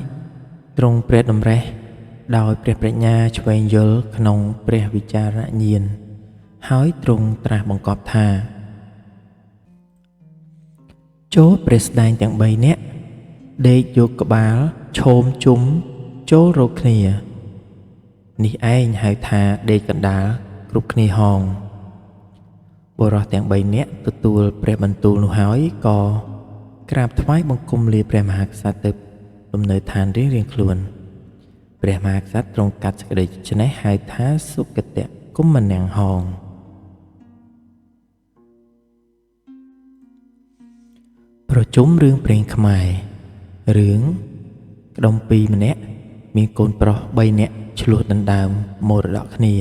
ទ្រង់ព្រះតម្រេះដោយព្រះប្រាជ្ញាឆ្វេងយល់ក្នុងព្រះវិចារណញ្ញាណហើយទ្រង់ត្រាស់បង្គាប់ថាចូលព្រះស្ដែងទាំង3នាក់ដេកយកក្បាលឈោមជុំចូលរកគ្នានេះឯងហៅថាដេកកណ្ដាលគ្រប់គ្នាហងបុរសទាំង3នាក់ទទួលព្រះបន្ទូលនោះហើយក៏ក្រាបថ្វាយបង្គំលាព្រះមហាក្សត្រទៅលំនៅឋានរៀងៗខ្លួនព្រះមហាក្សត្រទ្រង់កាត់សេចក្តីច្នេះហៅថាសុគតគុំមនាងហងប្រជុំរឿងព្រេងខ្មែររឿងក្ដុំពីរម្នាក់មានកូនប្រុស3នាក់ឆ្លោះដណ្ដើមមរតកគ្នា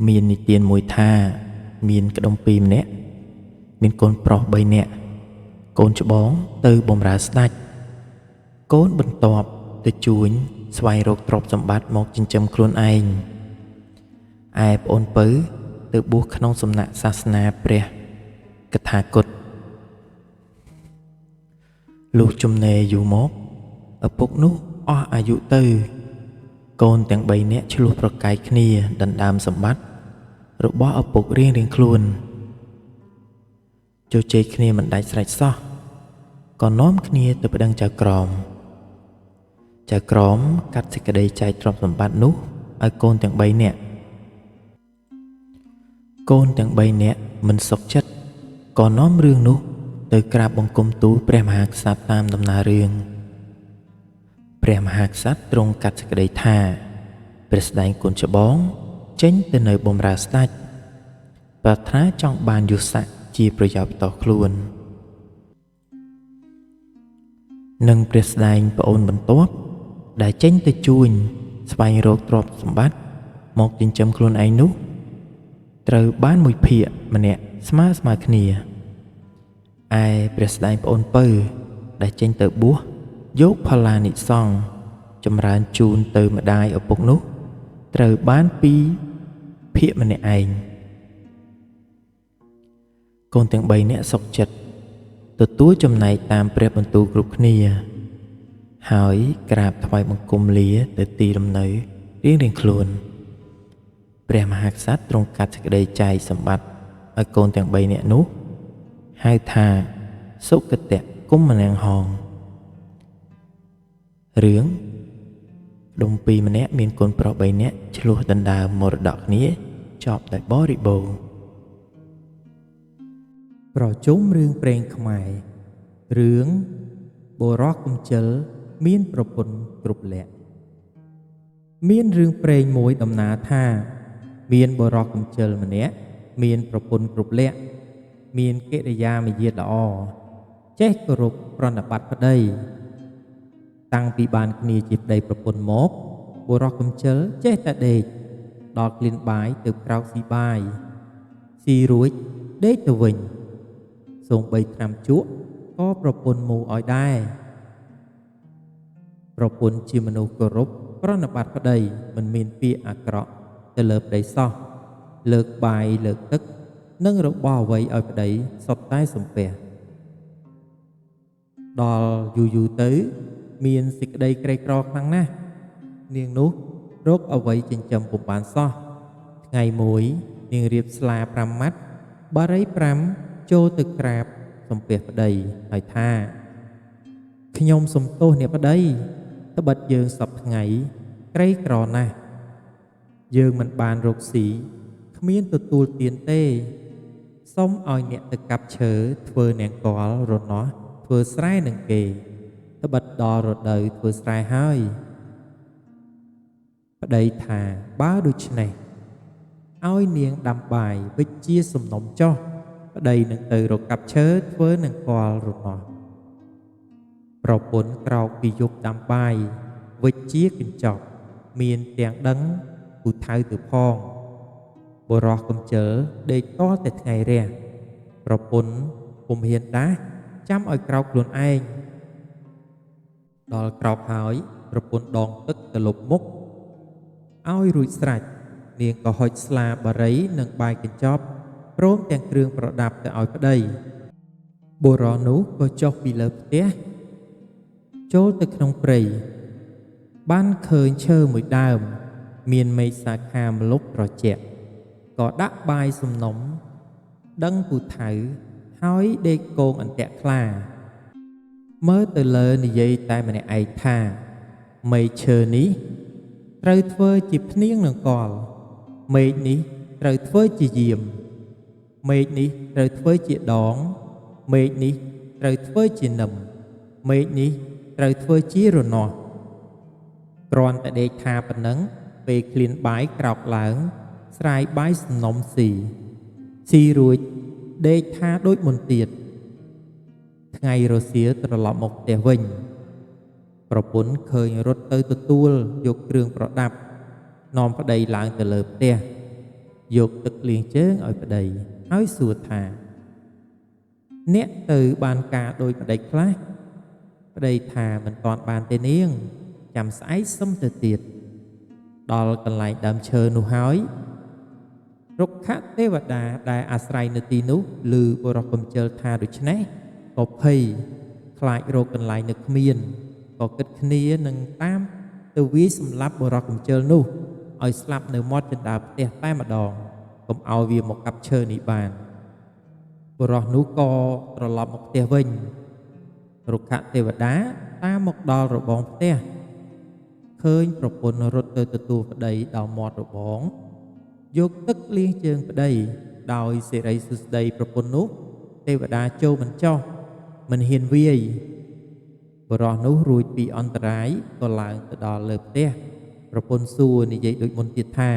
មាននិទានមួយថាមានក្ដុំពីរម្នាក់មានកូនប្រុស3នាក់កូនច្បងទៅបម្រើស្ដេចកូនបន្ទាប់ទៅជួញស្វែងរកទ្រព្យសម្បត្តិមកចិញ្ចឹមខ្លួនឯងឯប្អូនពៅទៅបួសក្នុងសំណាក់សាសនាព្រះកថាគតលុះជំនេរយូរមកឪពុកនោះអស់អាយុទៅកូនទាំង3នាក់ឆ្លោះប្រកែកគ្នាដណ្ដើមសម្បត្តិរបស់ឪពុករៀងៗខ្លួនជជែកគ្នាមិនដាច់ស្រេចសោះក៏នាំគ្នាទៅប្តឹងចៅក្រមកាត់សេចក្តីចែកទ្រព្យសម្បត្តិនោះឲ្យកូនទាំង3នាក់កូនទាំង3នាក់មិនសុខចិត្តក៏នាំរឿងនោះទៅក្រាបបង្គំទូលព្រះមហាក្សត្រតាមដំណើររឿងព្រះមហាក្សត្រទ្រង់កាត់សេចក្តីថាព្រះស្ដែងកូនច្បងចេញទៅនៅបម្រើស្ដេចប្រាថ្នាចង់បានយសស័ក្តិជាប្រយោជន៍តោះខ្លួននិងព្រះស្ដែងប្អូនបន្ទាប់ដែលចេញទៅជួញស្វែងរកទ្រព្យសម្បត្តិមកចិញ្ចឹមខ្លួនឯងនោះត្រូវបានមួយភាគម្នាក់ស្មើគ្នាឯព្រះស្ដែងប្អូនពៅដែលចេញទៅបួសយកផល្លានិសង្ឃចម្រើនជូនទៅម្ដាយឪពុកនោះត្រូវបាន2ភាគម្នាក់ឯងកូនទាំង3នាក់សុខចិត្តទទួលចំណែកតាមព្រះបន្ទូលគ្រប់គ្នាហើយក្រាបថ្វាយបង្គំលាទៅទីលំនៅរៀងៗខ្លួនព្រះមហាក្សត្រទ្រង់កាត់សេចក្តីចែកសម្បត្តិឲ្យកូនទាំង3នាក់នោះហៅថាសុគតគុំមនាងហងរឿងដុំពីរម្នាក់មានកូនប្រុស3នាក់ឆ្លោះដណ្ដើមមរតកគ្នាចប់ដោយបរិបូរណ៍ប្រជុំរឿងព្រេងខ្មែររឿងបុរសកំជិលមានប្រពន្ធគ្រប់លក្ខមានរឿងព្រេងមួយដំណាលថាមានបុរសកំជិលម្នាក់មានប្រពន្ធគ្រប់លក្ខមានកិរិយាមាយាទល្អចេះគោរពប្រណិប័តប្តីតាំងពីបានគ្នាជាប្តីប្រពន្ធមកបុរសកំជិលចេះតែដេកដល់ក្លៀនបាយទៅក្រោកស៊ីបាយស៊ីរួចដេកទៅវិញសូម្បីថ្នាំជក់ក៏ប្រពន្ធមូឲ្យដែរប្រពន្ធជាមនុស្សគោរពប្រណិប័តប្តីមិនមានពាក្យអាក្រក់ទៅលើប្តីសោះលើកបាយលើកទឹកនិងរបស់អ្វីឲ្យប្តីសុទ្ធតែសំពះដល់យូរទៅមានសេចក្តីក្រីក្រខ្លាំងណាស់នាងនោះរកអ្វីចិញ្ចឹមពុំបានសោះថ្ងៃមួយនាងរៀបស្លា5ម៉ាត់បារី5ចូលទៅក្រាបសំពះប្តីហើយថាខ្ញុំសុំទោសអ្នកប្តីត្បិតយើងសពថ្ងៃក្រីក្រណាស់យើងមិនបានរកស៊ីគ្មានទទួលទានទេសូមឲ្យអ្នកទៅកាប់ឈើធ្វើនង្គ័លរនាស់ធ្វើស្រែនឹងគេ ត្បិតដល់រដូវធ្វើស្រែហើយប្តីថាបើដូច្នេះឲ្យនាងដាំបាយវិជ្ជាសំណុំចុះប្តីនឹងទៅរកកាប់ឈើធ្វើនឹងគាល់រនាស់ប្រពន្ធក្រោកពីយប់ដាំបាយវិជ្ជាកញ្ចប់មានទាំងដឹងពូថៅទៅផងបុរសកំជិលដេកតតែថ្ងៃរះប្រពន្ធពុំហ៊ានដាស់ចាំឲ្យក្រោកខ្លួនឯងដល់ក្រោកហើយប្រពន្ធដងទឹកទៅលុបមុខឲ្យរួចស្រេចនាងក៏ហុចស្លាបារីនិងបាយកញ្ចប់ព្រមទាំងគ្រឿងប្រដាប់ទៅឲ្យប្តីបុរសនោះក៏ចុះពីលើផ្ទះចូលទៅក្នុងព្រៃបានឃើញឈើមួយដើមមានមេឃសាខាម្លប់ត្រជាក់ក៏ដាក់បាយសំណុំដឹងពូថៅហើយដេកគងអន្ទាក់ខ្លាមើលទៅលើនិយាយតែម្នាក់ឯងថាមេឃឈើនេះត្រូវធ្វើជាភ្នៀងនឹងកលមេឃនេះត្រូវធ្វើជាយាមមេឃនេះត្រូវធ្វើជាដងមេឃនេះត្រូវធ្វើជានឹមមេឃនេះត្រូវធ្វើជារនាស់គ្រាន់តែដេកថាប៉ុណ្ណឹងពេលឃ្លានបាយក្រោកឡើងស្រាយបាយសំណុំស៊ីរួចដេកថាដូចមុនទៀតថ្ងៃរសៀលត្រឡប់មកផ្ទះវិញប្រពន្ធឃើញរត់ទៅទទួលយកគ្រឿងប្រដាប់នាំប្តីឡើងទៅលើផ្ទះយកទឹកលាងជើងឲ្យប្តីហើយសួរថាអ្នកទៅបានការដូចម្ដេចខ្លះប្តីថាមិនទាន់បានទេនាងចាំស្អែកសុំទៅទៀតដល់កន្លែងដើមឈើនោះហើយរុក្ខទេវតាដែលអាស្រ័យនៅទីនោះឮបុរសកំជិលថាដូច្នេះក៏ភ័យខ្លាចរកកន្លែងនៅគ្មានក៏គិតគ្នានឹងតាមទៅវាយសម្លាប់បុរសកំជិលនោះឲ្យស្លាប់នៅមាត់ជណ្ដើរផ្ទះតែម្ដងកុំឲ្យវាមកកាប់ឈើនេះបានបុរសនោះក៏ត្រឡប់មកផ្ទះវិញរុក្ខទេវតាតាមមកដល់របងផ្ទះឃើញប្រពន្ធរត់ទៅទទួលប្តីដល់មាត់របងយកទឹកលាងជើងប្តីដោយសិរីសួស្តីប្រពន្ធនោះទេវតាចូលមិនចោះមិនហ៊ានវាយបុរសនោះរួចពីអន្តរាយក៏ឡើងទៅដល់លើផ្ទះប្រពន្ធសួរនិយាយដូចមុនទៀតថា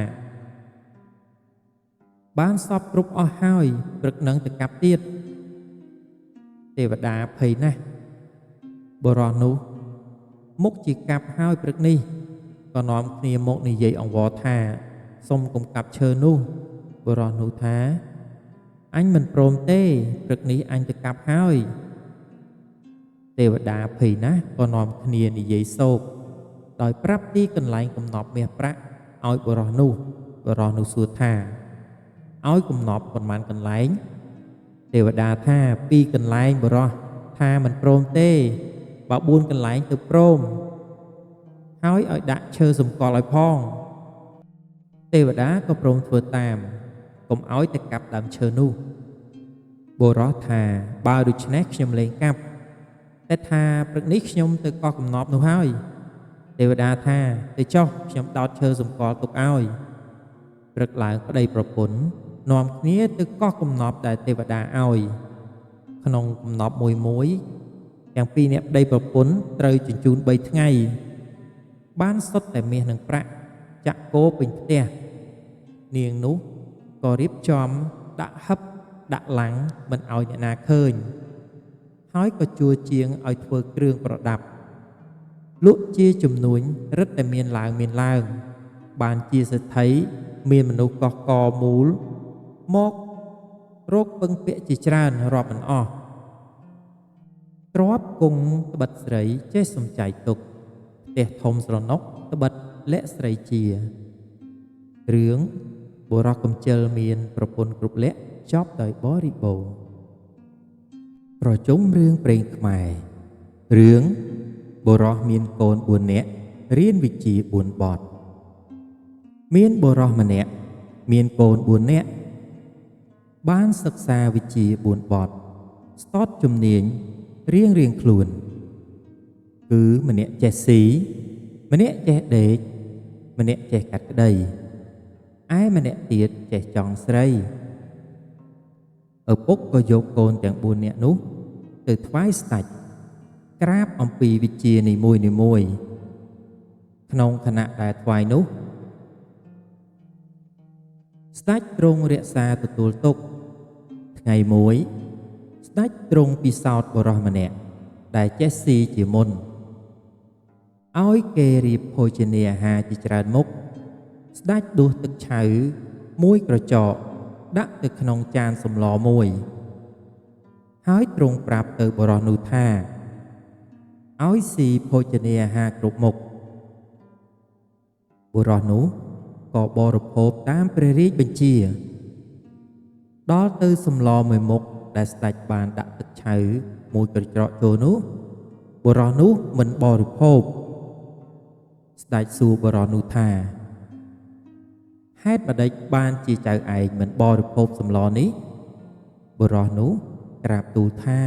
បានសពគ្រប់អស់ហើយព្រឹកនឹងទៅកាប់ទៀតទេវតាភ័យណាស់បុរសនោះមុខជាកាប់ហើយព្រឹកនេះក៏នាំគ្នាមកនិយាយអង្វរថាសុំកុំកាប់ឈើនោះបុរសនោះថាអញមិនព្រមទេព្រឹកនេះអញទៅកាប់ហើយទេវតាភ័យណាស់ក៏នាំគ្នានិយាយសោកដោយប្រាប់ទីកន្លែងកំណប់មាសប្រាក់ឲ្យបុរសនោះសួរថាឲ្យកំណប់ប៉ុន្មានកន្លែងទេវតាថា2កន្លែងបុរសថាមិនព្រមទេបើ4កន្លែងទៅព្រមហើយឲ្យដាក់ឈើសម្គាល់ឲ្យផងទេវតាក៏ព្រមធ្វើតាមកុំឲ្យទៅកាប់ដើមឈើនោះបុរសថាបើដូច្នេះខ្ញុំលែងកាប់តែថាព្រឹកនេះខ្ញុំទៅកោះកំណប់នោះហើយទេវតាថាទៅចុះខ្ញុំដោតឈើសម្គាល់ទុកឲ្យព្រឹកឡើងប្តីប្រពន្ធនាំគ្នាទៅកោះកំណប់ដែលទេវតាឲ្យក្នុងកំណប់មួយទាំងពីរអ្នកប្តីប្រពន្ធត្រូវជញ្ជូន3ថ្ងៃបានសុទ្ធតែមាសនិងប្រាក់ចាក់គោពេញផ្ទះនាងនោះក៏រៀបចំដាក់ហឹបដាក់ឡាំងមិនឲ្យអ្នកណាឃើញហើយក៏ជួជាងឲ្យធ្វើគ្រឿងប្រដាប់លក់ជាចំនួនរឹតតែមានឡើងបានជាសេដ្ឋីមានមនុស្សកោះកមូលមករកពឹងពាក់ជាច្រើនរាប់មិនអស់ទ្រព្យគង់ត្បិតស្រីចេះសំចៃទុកផ្ទះធំស្រណុកត្បិតលាក់ស្រីជារឿងបុរសកំជិលមានប្រពន្ធគ្រប់លក្ខចប់ដោយបរិបូរណ៍ប្រជុំរឿងព្រេងខ្មែររឿងបុរសមានកូន4នាក់រៀនវិជ្ជា4បទមានបុរសម្នាក់មានកូន4នាក់បានសិក្សាវិជ្ជា4បទស្ទាត់ជំនាញរៀងខ្លួនគឺម្នាក់ចេះស៊ីម្នាក់ចេះដេកម្នាក់ចេះកាត់ក្តីឯម្នាក់ទៀតចេះចង់ស្រីឪពុកក៏យកកូនទាំង4នាក់នោះទៅថ្វាយស្ដេច ក្រាបអំពីវិជានីមួយៗក្នុងខណៈដែលថ្វាយនោះស្ដេចទ្រង់រក្សាទទួលទុកថ្ងៃមួយស្ដេចទ្រង់ពិសោធន៍បរិសម្នាក់ដែលចេះស៊ីជាមុនឲ្យគេរៀបភោជនាអាហារជាច្រើនមុខស្ដេចដួសទឹកឆៅមួយក្រចកដាក់ទៅក្នុងចានសម្លមួយហើយទ្រង់ប្រាប់ទៅបរិសនោះថាឲ្យស៊ីភោជនាអាហារគ្រប់មុខបុរសនោះក៏បរិភោគតាមព្រះរាជបញ្ជាដល់ទៅសម្លមួយមុខដែលស្ដេចបានដាក់ទឹកឆៅមួយក្រចកចូលនោះបុរសនោះមិនបរិភោគស្ដេចសួរបុរសនោះថាហេតុម្ដេចបានជាចៅឯងមិនបរិភោគសម្លនេះបុរសនោះក្រាបទូលថា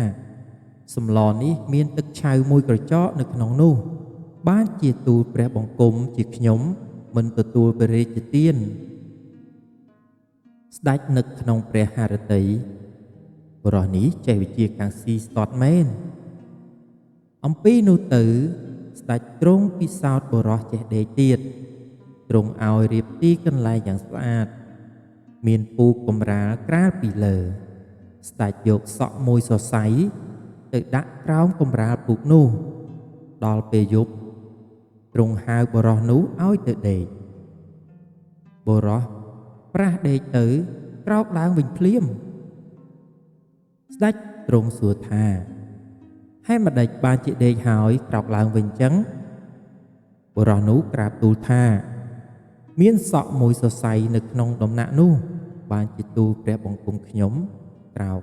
សម្លនេះមានទឹកឆៅមួយក្រចកនៅក្នុងនោះបានជាទូលព្រះបង្គំជាខ្ញុំមិនទទួលព្រះរាជទានស្ដេចនឹកក្នុងព្រះハរតីបុរសនេះចេះវិជាខាងស៊ីស្ទាត់មែនអំពីនោះទៅស្ដេចទ្រង់ពិសោធន៍បុរសចេះដេកទៀតទ្រង់ឲ្យរៀបទីកន្លែងយ៉ាងស្អាតមានពូកកម្រាលក្រាលពីលើស្ដេចយកសក់មួយសរសៃទៅដាក់ក្រោមកម្រាលពូកនោះដល់ពេលយប់ទ្រង់ហៅបុរសនោះឲ្យទៅដេកបុរសប្រាស់ដេកទៅក្រោកឡើងវិញភ្លាមស្ដេចទ្រង់សួរថាហេតុម្ដេចបានជាដេកហើយក្រោកឡើងវិញចឹងបុរសនោះក្រាបទូលថាមានសក់មួយសរសៃនៅក្នុងដំណាក់នោះបានជាទូលព្រះបង្គំខ្ញុំក្រោក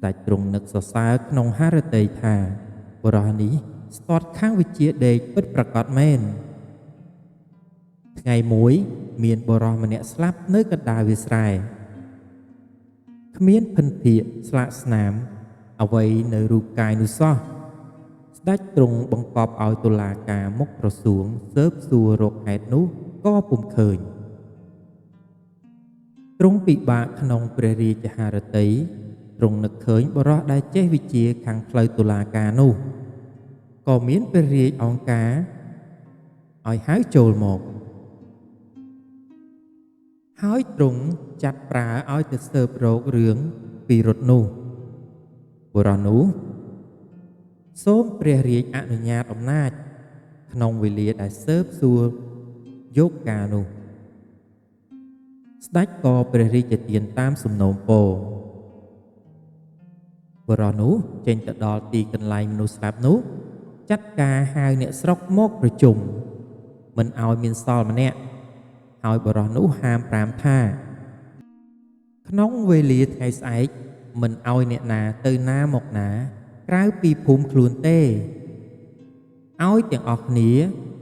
ស្ដេចទ្រង់នឹកសរសើរក្នុងハរតីថាបុរសនេះស្ទាត់ខាងវិជ្ជាដេកពិតប្រាកដមែនថ្ងៃមួយមានបុរសម្នាក់ស្លាប់នៅកណ្ដាលវាលស្រែគ្មានភិនភាកស្លាកស្នាមអ្វីនៅរូបកាយនោះសោះស្ដេចទ្រង់បង្គាប់ឲ្យតុលាការមកក្រសួងស៊ើបសួររកហេតុនោះក៏ពុំឃើញទ្រង់ពិបាកក្នុងព្រះរាជハរតីទ្រង់នឹកឃើញបុរសដែលចេះវិជាខាងផ្លូវតុលាការនោះក៏មានព្រះរាជអង្គការឲ្យហៅចូលមកហើយទ្រង់ចាត់ប្រើឲ្យទៅស៊ើបរករឿងពីរត់នោះបុរសនោះសូមព្រះរាជអនុញ្ញាតអំណាចក្នុងវេលាដែលស៊ើបសួរយកការនោះស្ដេចក៏ព្រះរាជទានតាមសំណូមពរបុរសនោះចេញទៅដល់ទីកន្លែងមនុស្សស្លាប់នោះចាត់ការហៅអ្នកស្រុកមកប្រជុំមិនឲ្យមានសល់ម្នាក់ហើយបុរសនោះហាម5ថាក្នុងវេលាថ្ងៃស្អែកមិនឲ្យអ្នកណាទៅណាមកណាក្រៅពីភូមិខ្លួនទេឲ្យទាំងអស់គ្នា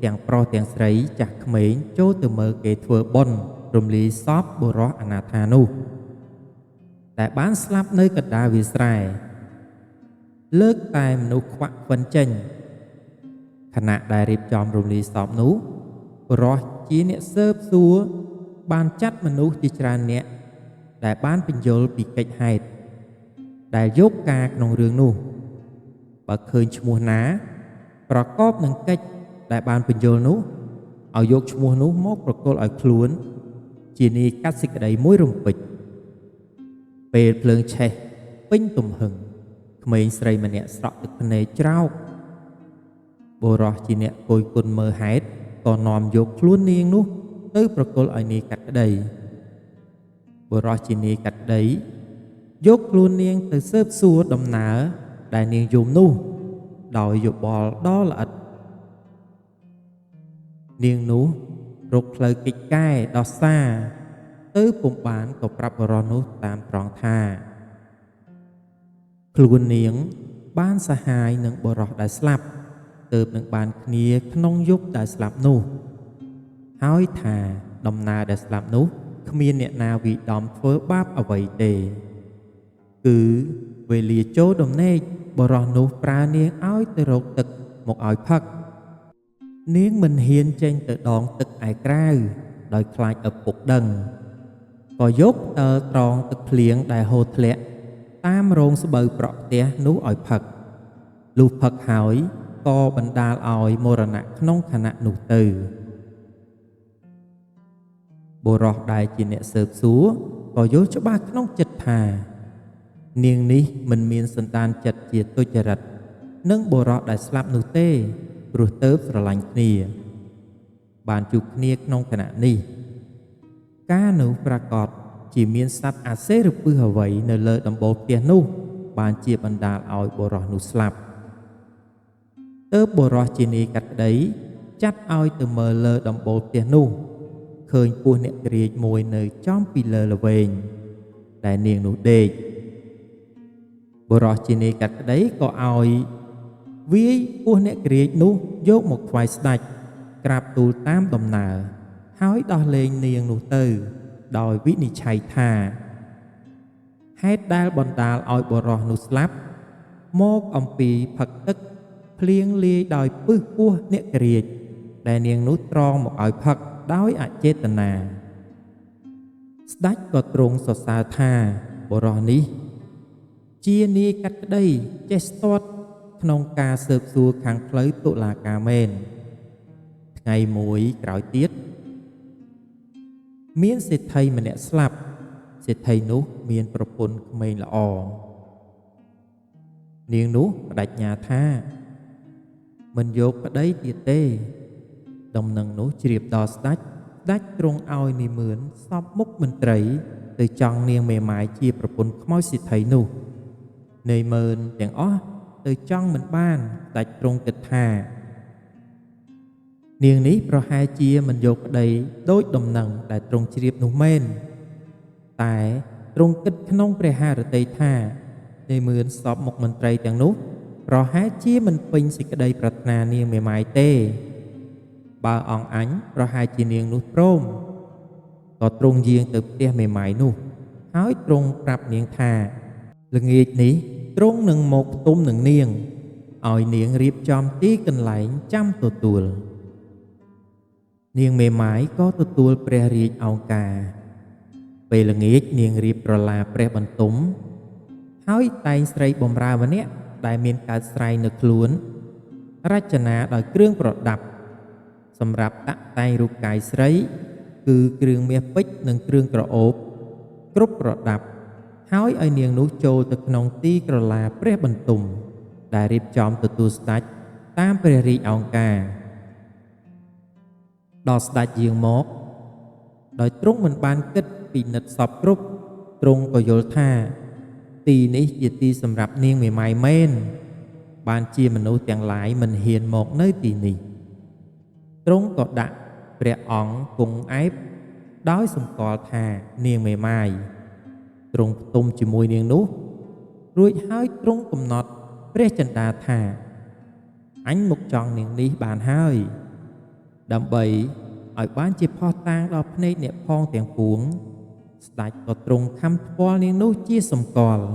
ទាំងប្រុសទាំងស្រីចាស់ក្មេងចូលទៅមើលគេធ្វើបុណ្យរំលាយសពបុរសអនាថានោះតែបានស្លាប់នៅកណ្ដាលវាលស្រែលើកតែមនុស្សខ្វាក់ខ្វិនចេញខណៈដែលរៀបចំរំលាយសពនោះបុរសជាអ្នកស៊ើបសួរបានចាត់មនុស្សជាច្រើនអ្នកដែលបានពន្យល់ពីកិច្ចហេតុដែលយកការក្នុងរឿងនោះបើឃើញឈ្មោះណាប្រកបនឹងកិច្ចដែលបានពន្យល់នោះឲ្យយកឈ្មោះនោះមកប្រគល់ឲ្យខ្លួនជានាយកាត់សេចក្តីមួយរំពេចពេលភ្លើងឆេះពេញទំហឹងក្មេងស្រីម្នាក់ស្រក់ទឹកភ្នែកច្រោកបុរសជាអ្នកគយគន់មើលហេតុក៏នាំយកខ្លួននាងនោះទៅប្រគល់ឲ្យនាយកាត់ក្តីបុរសជានាយកាត់ក្តីយកខ្លួននាងទៅស៊ើបសួរដំណើរដែលនាងយំនោះដោយយោបល់ដ៏ល្អិតនាងនោះរកផ្លូវកិច្ចកែដោះសារទៅពុំបានក៏ប្រាប់បុរសនោះតាមត្រង់ថាខ្លួននាងបានសហាយនឹងបុរសដែលស្លាប់ទើបនឹងបានគ្នាក្នុងយប់ដែលស្លាប់នោះហើយថាដំណើរដែលស្លាប់នោះគ្មានអ្នកណាវិដំធ្វើបាបអ្វីទេគឺវេលាចូលដំណេកបុរសនោះប្រើនាងឲ្យទៅរកទឹកមកឲ្យផឹកនាងមិនហ៊ានចេញទៅដងទឹកឯក្រៅដោយខ្លាចឪពុកដឹងក៏យកផ្ដិលត្រង់ទឹកភ្លៀងដែលហូរធ្លាក់តាមរោងស្បូវប្រក់ផ្ទះនោះឲ្យផឹក លុះផឹកហើយក៏បណ្ដាលឲ្យមរណៈក្នុងខណៈនោះទៅបុរសដែលជាអ្នកស៊ើបសួរក៏យល់ច្បាស់ក្នុងចិត្តថានាងនេះមិនមានសន្តានចិត្តជាទុច្ចរិតនឹងបុរសដែលស្លាប់នោះទេព្រោះទៅស្រឡាញ់គ្នាបានជួបគ្នាក្នុងខណៈនេះការនោះប្រកាសជាមានសត្វអាសេរពិសអ្វីនៅលើដំបូលផ្ទះនោះបានជាបណ្ដាលឲ្យបុរសនោះស្លាប់ទើបបុរសជានាយកាត់ក្តីចាត់ឲ្យទៅមើលលើដំបូលផ្ទះនោះឃើញពស់អ្នកក្រៀកមួយនៅចំពីលើល្វែងដែលនាងនោះដេកបុរសជានាយកាត់ក្តីក៏ឲ្យវាយពស់អ្នកក្រៀកនោះយកមកថ្វាយស្ដេចក្រាបទូលតាមដំណើរហើយដោះលែងនាងនោះទៅដោយវិនិច្ឆ័យថាហេតុដែលបណ្ដាលឲ្យបុរសនោះស្លាប់មកអំពីផឹកទឹកភ្លៀងលាយដោយពឹសពស់អ្នកក្រៀកដែលនាងនោះត្រងមកឲ្យផឹកដោយអចេតនាស្ដេចក៏ទ្រង់សរសើរថាបុរសនេះជានាយកាត់ក្តីចេះស្ទាត់ក្នុងការស៊ើបសួរខាងផ្លូវតុលាការមែនថ្ងៃមួយក្រោយទៀតមានសេដ្ឋីម្នាក់ស្លាប់សេដ្ឋីនោះមានប្រពន្ធក្មេងល្អនាងនោះបដិញ្ញាថាមិនយកប្តីទៀតទេដំណឹងនោះជ្រាបដល់ស្ដេចទ្រង់ឲ្យនិមឺនសពមុខមន្ត្រីទៅចង់នាងមេម៉ាយជាប្រពន្ធខ្មោចសេដ្ឋីនោះនាយមើលទាំងអស់ទៅចង់មិនបានស្ដេចទ្រង់គិតថានាងនេះប្រហែលជាមិនយកប្តីដូចដំណឹងដែលទ្រង់ជ្រាបនោះមែនតែទ្រង់គិតក្នុងព្រះハរតីថានាយមើលសពមុខមន្ត្រីទាំងនោះប្រហែលជាមិនពេញសេចក្តីប្រាថ្នានាងមេម៉ាយទេបើអង្គអញប្រហែលជានាងនោះព្រមក៏ទ្រង់យាងទៅផ្ទះមេម៉ាយនោះហើយទ្រង់ប្រាប់នាងថាល្ងាចនេះទ្រង់នឹងមកផ្ទុំនឹងនាងឲ្យនាងរៀបចំទីកន្លែងចាំទទួលនាងមេម៉ាយក៏ទទួលព្រះរាជឱកាសពេលល្ងាចនាងរៀបប្រឡាព្រះបន្ទុំហើយតែងស្រីបម្រើម្នាក់ដែលមានកើតស្រែងនៅខ្លួនរចនាដោយគ្រឿងប្រដាប់សម្រាប់តាក់តែងរូបកាយស្រីគឺគ្រឿងមាសពេជ្រនិងគ្រឿងក្រអូបគ្រប់ប្រដាប់ហើយឲ្យនាងនោះចូលទៅក្នុងទីក្រឡាព្រះបន្ទុំដែលរៀបចំទទួលស្ដេចតាមព្រះរាជឱកាសដល់ស្ដេចយាងមកដោយទ្រង់មិនបានគិតពិនិត្យសពគ្រប់ទ្រង់ក៏យល់ថាទីនេះជាទីសម្រាប់នាងមេម៉ាយមែនបានជាមនុស្សទាំងឡាយមិនហ៊ានមកនៅទីនេះទ្រង់ក៏ដាក់ព្រះអង្គគង់ឯបដោយសម្គាល់ថានាងមេម៉ាយទ្រង់ផ្ទុំជាមួយនាងនោះរួចហើយទ្រង់កំណត់ព្រះចិន្តាថាអញមកចង់នាងនេះបានហើយដើម្បីឲ្យបានជាផោះតាងដល់ភ្នែកអ្នកផងទាំងពួងស្ដេចក៏ទ្រង់ខំថ្ពាល់នាងនោះជាសម្គាល់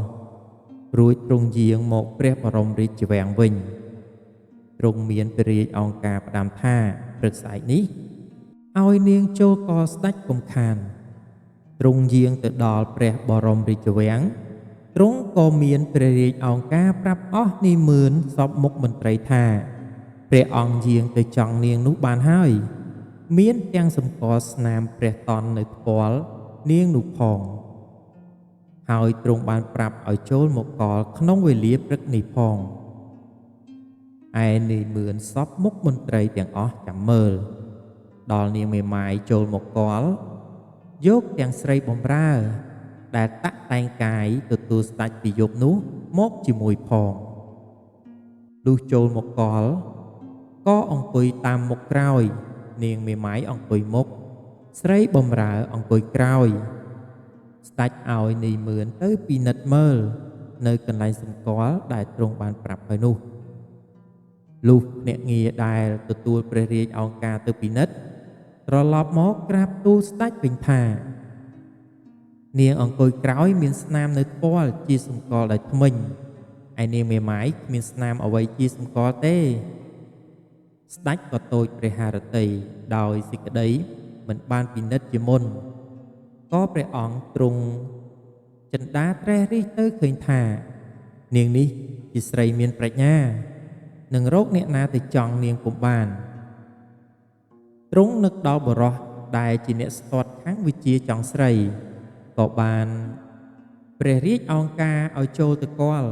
រួចទ្រង់យាងមកព្រះបរមរាជវាំងវិញទ្រង់មានព្រះរាជឱកាសផ្ដាំថាព្រឹកស្អែកនេះឲ្យនាងចូលកស្ដេចកុំខានទ្រង់យាងទៅដល់ព្រះបរមរាជវាំងទ្រង់ក៏មានព្រះរាជឱកាសប្រាប់អស់នាយមឿនសពមុខមន្ត្រីថាព្រះអង្គយាងទៅចង់នាងនោះបានហើយមានទាំងសម្គាល់ស្នាមព្រះតន់នៅថ្ពាល់នាងនោះផងហើយទ្រង់បានប្រាប់ឲ្យចូលមកកល់ក្នុងវេលាព្រឹកនេះផងឯនាយមឿនសពមុខមន្ត្រីទាំងអស់ចាំមើលដល់នាងមេម៉ាយចូលមកកល់យកទាំងស្រីបម្រើដែលតាក់តែងកាយទទួលស្ដេចពីយប់នោះមកជាមួយផងលុះចូលមកកល់ក៏អង្គុយតាមមុខក្រោយនាងមេម៉ាយអង្គុយមុខស្រីបម្រើអង្គុយក្រោយស្ដេចឲ្យនាយមឿនទៅពិនិត្យមើលនៅកន្លែងសម្គាល់ដែលទ្រង់បានប្រាប់ហើយនោះលុះអ្នកងារដែលទទួលព្រះរាជឱកាសទៅពិនិត្យត្រឡប់មកក្រាបទូលស្ដេចវិញថានាងអង្គុយក្រោយមានស្នាមនៅថ្ពាល់ជាសម្គាល់ដោយធ្មេញឯនាងមេម៉ាយគ្មានស្នាមអ្វីជាសម្គាល់ទេស្ដេចក៏ទូចព្រះハរតីដោយសេចក្តីមិនបានពិនិត្យជាមុនក៏ព្រះអង្គទ្រង់ចិន្តាត្រេះរិះទៅឃើញថានាងនេះជាស្រីមានប្រាជ្ញា នឹងរកអ្នកណាទៅចង់នាងពុំបានទ្រង់នឹកដល់បុរសដែលជាអ្នកស្ទាត់ខាងវិជ្ជាចង់ស្រីក៏បានព្រះរាជអង្ការឲ្យចូលទៅគាល់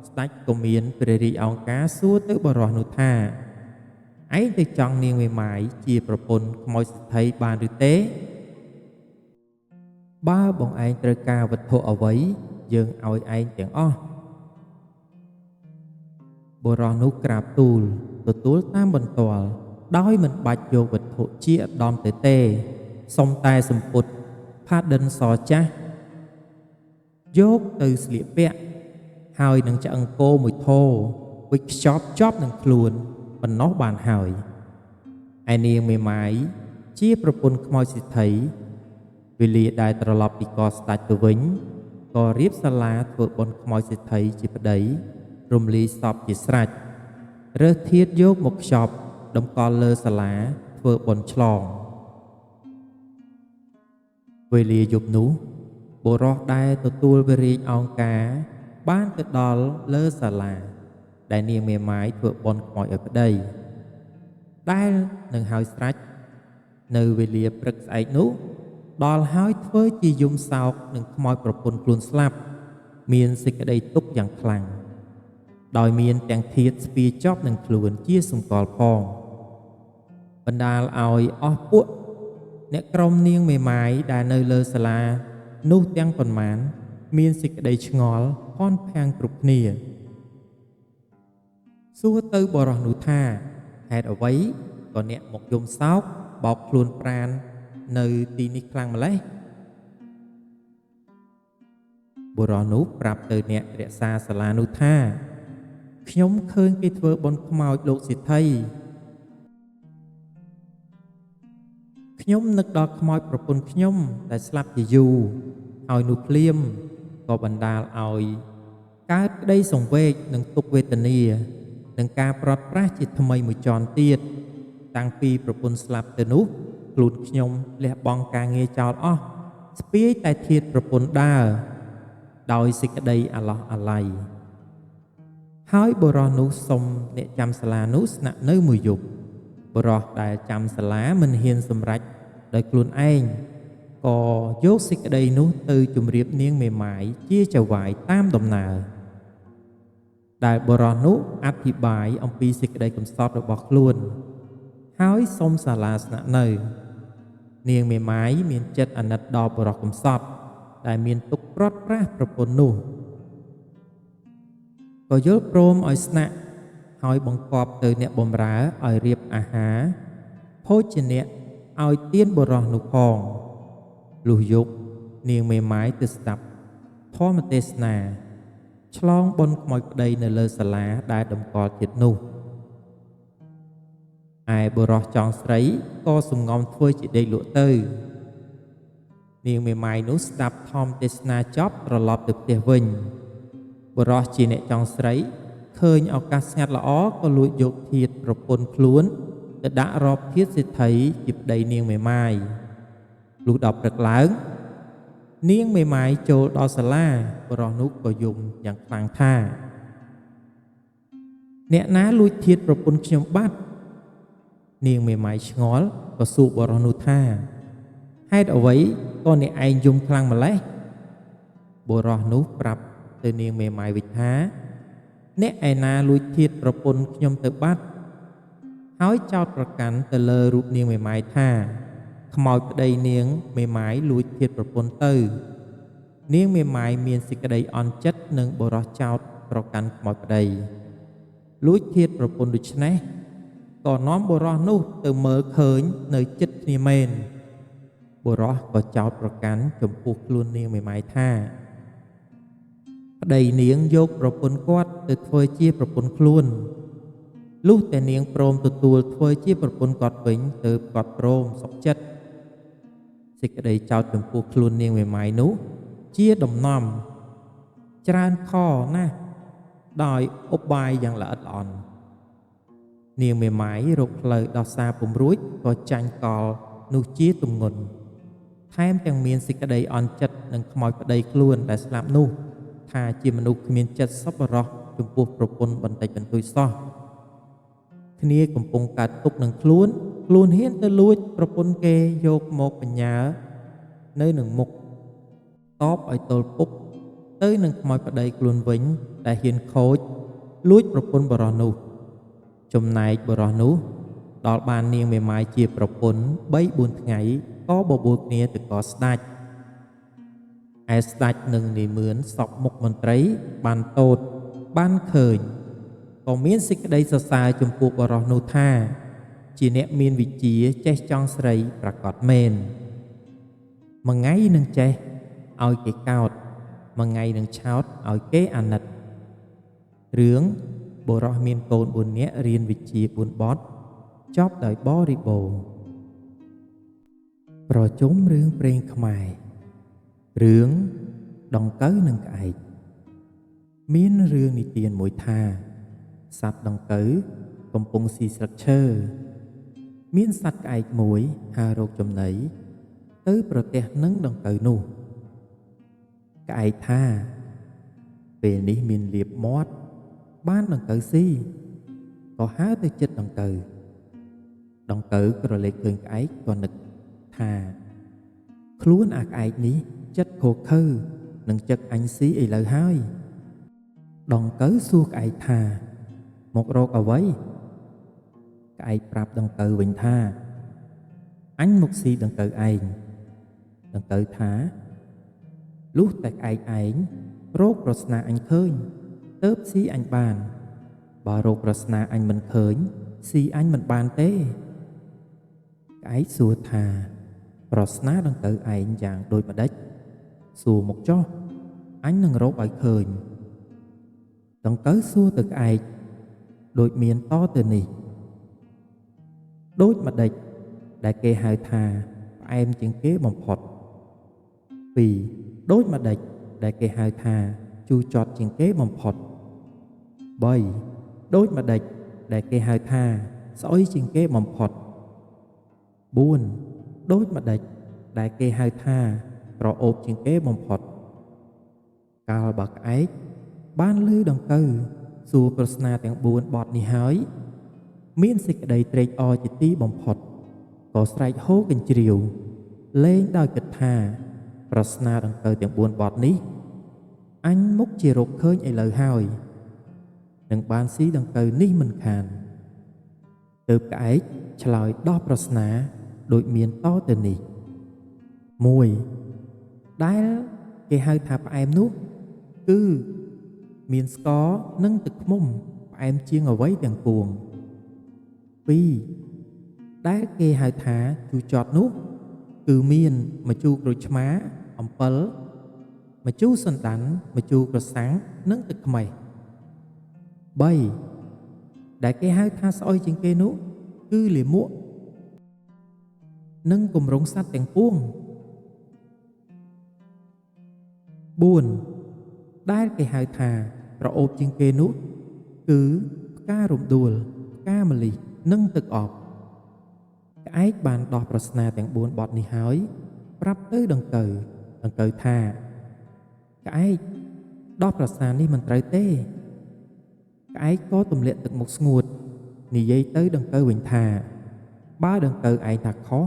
ស្ដេចក៏មានព្រះរាជអង្ការសួរទៅបុរសនោះថាឯងទៅចង់នាងមេម៉ាយជាប្រពន្ធខ្មោចសេដ្ឋីបានឬទេបើបងឯងត្រូវការវត្ថុអ្វីយើងឲ្យឯងទាំងអស់បុរសនោះក្រាបទូលទទួលតាមបន្ទាល់ដោយមិនបាច់យកវត្ថុជាឧត្តមទៅទេសុំតែសម្ពុតផាដិនសចាស់យកទៅស្លៀកពាក់ហើយនឹងឆ្អឹងគោមួយធោវិចខ្ចប់ជាប់នឹងខ្លួនប៉ុណ្ណោះបានហើយឯនាងមេម៉ាយជាប្រពន្ធខ្មោចសេដ្ឋីវេលាដែលត្រឡប់ពីកស្ដេចទៅវិញក៏រៀបសាលាធ្វើបុណ្យខ្មោចសេដ្ឋីជាប្តីរំលាយសពជាស្រេចរើសធាតុយកមកខ្ចប់តម្កល់លើសាលាធ្វើបុណ្យឆ្លងវេលាយប់នោះបុរសដែលទទួលវរាជអង្ការបានទៅដល់លើសាលាដែលនាងមេម៉ាយធ្វើបុណ្យខ្មោចឲ្យប្តីដែលនឹងហើយស្រេចនៅវេលាព្រឹកស្អែកនោះដល់ហើយធ្វើជាយំសោកនឹងខ្មោចប្រពន្ធខ្លួនស្លាប់មានសេចក្តីទុក្ខយ៉ាងខ្លាំងដោយមានទាំងធាតុស្ពាយចប់នឹងខ្លួនជាសម្គាល់ផងបណ្ដាលឲ្យអស់ពួកអ្នកក្រុមនាងមេម៉ាយដែលនៅលើសាលានោះទាំងប៉ុន្មានមានសេចក្តីឆ្ងល់ភ័ន្តភាំងគ្រប់គ្នាសួរទៅបរិសនោះថាហេតុអ្វីក៏អ្នកមកយំសោកបោកខ្លួនប្រាណនៅទីនេះខ្លាំងម្ល៉េះបុរសនោះប្រាប់ទៅអ្នករក្សាសាលានោះថាខ្ញុំឃើញគេធ្វើបុណ្យខ្មោចលោកសេដ្ឋីខ្ញុំនឹកដល់ខ្មោចប្រពន្ធខ្ញុំដែលស្លាប់ជាយូរហើយនោះភ្លាមក៏បណ្ដាលឲ្យកើតក្តីសង្វេគនិងទុក្ខវេទនានិងការប្រត់ប្រាស់ជាថ្មីមួយជាន់ទៀតតាំងពីប្រពន្ធស្លាប់ទៅនោះខ្លួនខ្ញុំលះបង់ការងារចោលអស់ស្ពាយតែធាតុប្រពន្ធដើរដោយសេចក្តីអាឡោះអាល័យហើយបុរសនោះសុំអ្នកចាំសាលានោះស្នាក់នៅមួយយប់បុរសដែលចាំសាលាមិនហ៊ានសម្រេចដោយខ្លួនឯងក៏យកសេចក្តីនោះទៅជម្រាបនាងមេម៉ាយជាចៅហ្វាយតាមដំណើរដែលបុរសនោះអធិប្បាយអំពីសេចក្តីកំសត់របស់ខ្លួនហើយសុំសាលាស្នាក់នៅនាងមេម៉ាយមានចិត្តអាណិតដល់បុរសកំសត់ដែលមានទុក្ខព្រាត់ប្រាសប្រពន្ធនោះក៏យល់ព្រមឲ្យស្នាក់ហើយបង្គាប់ទៅអ្នកបម្រើឲ្យរៀបអាហារភោជនៈឲ្យទានបុរសនោះផងលុះយប់នាងមេម៉ាយទៅស្ដាប់ធម្មទេសនាឆ្លងបុណ្យខ្មោចប្តីនៅលើសាលាដែលតម្កល់ចិត្តនោះឯបុរសចောင်းស្រីក៏សំងំធ្វើជាដេកលក់ទៅនាងមេម៉ាយនោះស្ដាប់ធម្មទេសនាចប់ត្រឡប់ទៅផ្ទះវិញបុរសជាអ្នកចောင်းស្រីឃើញឱកាសស្ងាត់ល្អក៏លួចយកធាតុប្រពន្ធខ្លួនទៅដាក់រកធាតុសេដ្ឋីជាប្តីនាងមេម៉ាយលុះដល់ព្រឹកឡើងនាងមេម៉ាយចូលដល់សាលាបុរសនោះក៏យំយ៉ាងខ្លាំងថាអ្នកណាលួចធាតុប្រពន្ធខ្ញុំបាត់នាងមេម៉ាយឆ្ងល់ក៏សួរបុរសនោះថាហេតុអ្វីក៏អ្នកឯងយំខ្លាំងម្ល៉េះបុរសនោះប្រាប់ទៅនាងមេម៉ាយវិញថាអ្នកឯណាលួចធាតុប្រពន្ធខ្ញុំទៅបាត់ហើយចោទប្រកាន់ទៅលើរូបនាងមេម៉ាយថាខ្មោចប្តីនាងមេម៉ាយលួចធាតុប្រពន្ធទៅនាងមេម៉ាយមានសេចក្តីអន់ចិត្តនឹងបុរសចោទប្រកាន់ខ្មោចប្តីលួចធាតុប្រពន្ធដូច្នេះក៏នាំបុរសនោះទៅមើលឃើញនៅចិត្តគ្នាមែនបុរសក៏ចោទប្រកាន់ចំពោះខ្លួននាងមេម៉ាយថាប្តីនាងយកប្រពន្ធគាត់ទៅធ្វើជាប្រពន្ធខ្លួនលុះតែនាងព្រមទទួលធ្វើជាប្រពន្ធគាត់វិញទើបគាត់ព្រមសុខចិត្តសេចក្តីចោទចំពោះខ្លួននាងមេម៉ាយនោះជាដំណំច្រើនខណាស់ដោយឧបាយយ៉ាងល្អិតល្អន់នាងមេម៉ាយរកផ្លូវដោះសារពុំរួចក៏ចាញ់កលនោះជាទម្ងន់ថែមទាំងមានសេចក្តីអន់ចិត្តនឹងខ្មោចប្តីខ្លួនដែលស្លាប់នោះថាជាមនុស្សគ្មានចិត្តសប្បុរសចំពោះប្រពន្ធបន្តិចបន្តួចសោះ គ្នាកំពុងកាត់ទុកនឹងខ្លួនហ៊ានទៅលួចប្រពន្ធគេយកមកបញ្ញានៅនឹងមុខតបឲ្យទល់ពុកទៅនឹងខ្មោចប្តីខ្លួនវិញដែលហ៊ានខូចលួចប្រពន្ធបរោះនោះចំណែកបរោះនោះដល់បាននាងមេម៉ាយជាប្រពន្ធ 3-4 ថ្ងៃក៏បបួលគ្នាទៅកស្ដេចឯស្ដេចនឹងនិមឿនសពមុខមន្ត្រីបានតូតបានឃើញក៏មានសេចក្តីសរសើរចំពោះបរោះនោះថាជាអ្នកមានវិជ្ជាចេះចង់ស្រីប្រកបមែនមួយថ្ងៃនឹងចេះឲ្យគេកោតមួយថ្ងៃនឹងឆោតឲ្យគេអាណិតរឿងបរោះមានកូន4នាក់រៀនវិជ្ជា4បទចប់ដោយបរិបូរណ៍ប្រជុំរឿងព្រេងខ្មែររឿងដង្កូវនិងក្អែកមានរឿងនិទានមួយថាសត្វដង្កូវកំពុងស៊ីស្លឹកឈើមានសត្វក្អែកមួយហៅរកចំណីទៅប្រទះនឹងដង្កូវនោះក្អែកថាពេលនេះមានលៀបមាត់បានដង្កូវស៊ីក៏ហៅទៅចិត្តដង្កូវក្រឡេកឃើញក្អែកក៏នឹកថាខ្លួនអាក្អែកនេះចិត្តខូខើនឹងចឹកអញស៊ីឥឡូវហើយដង្កូវសួរក្អែកថាមករកអ្វីក្អែកប្រាប់ដង្កូវវិញថាអញមកស៊ីដង្កូវឯងដង្កូវថាលុះតែក្អែកឯងរកប្រស្នាអញឃើញទើបស៊ីអញបានបើរកប្រស្នាអញមិនឃើញស៊ីអញមិនបានទេក្អែកសួរថាប្រស្នាដង្កូវឯងយ៉ាងដូចម្ដេចសួរមកចុះអញនឹងរកឲ្យឃើញដង្កូវសួរទៅក្អែកដូចមានតទៅនេះដូចម្ដេចដែលគេហៅថាផ្អែមជាងគេបំផុត 2. ដូចម្ដេចដែលគេហៅថាជូរចត់ជាងគេបំផុត 3. ដូចម្ដេចដែលគេហៅថាស្អុយជាងគេបំផុត 4. ដូចម្ដេចដែលគេហៅថាក្រអូបជាងគេបំផុតកាលបើក្អែកបានឮដង្កូវសួរប្រស្នាទាំង4បទនេះហើយមានសេចក្តីត្រេកអរជាទីបំផុតក៏ស្រែកហូកញ្ជ្រៀវលេងដោយគិតថាប្រស្នាដង្កូវទាំង4បទនេះអញមុខជារកឃើញឥឡូវហើយនឹងបានស៊ីដង្កូវនេះមិនខានទើបក្អែកឆ្លើយដោះប្រស្នាដូចមានតទៅនេះ 1. ដែលគេហៅថាផ្អែមនោះគឺមានស្ករនិងទឹកឃ្មុំផ្អែមជាងអ្វីទាំងពួង 2. ដែលគេហៅថាជូរចត់នោះគឺមានម្ជូរក្រូចឆ្មាអំពិលម្ជូរសណ្ដាន់ម្ជូរក្រសាំងនិងទឹកខ្មេះ 3. ដែលគេហៅថាស្អុយជាងគេនោះគឺលាមកនិងគម្រោងសត្វទាំងពួង 4. ដែលគេហៅថាក្រអូបជាងគេនោះគឺផ្ការំដួលផ្កាម្លិះនិងទឹកអប់ក្អែកបានដោះប្រស្នាទាំង4បទនេះហើយប្រាប់ទៅដង្កូវថាក្អែកដោះប្រស្នានេះមិនត្រូវទេក្អែកក៏ទម្លាក់ទឹកមុខស្ងួតនិយាយទៅដង្កូវវិញថាបើដង្កូវឯងថាខុស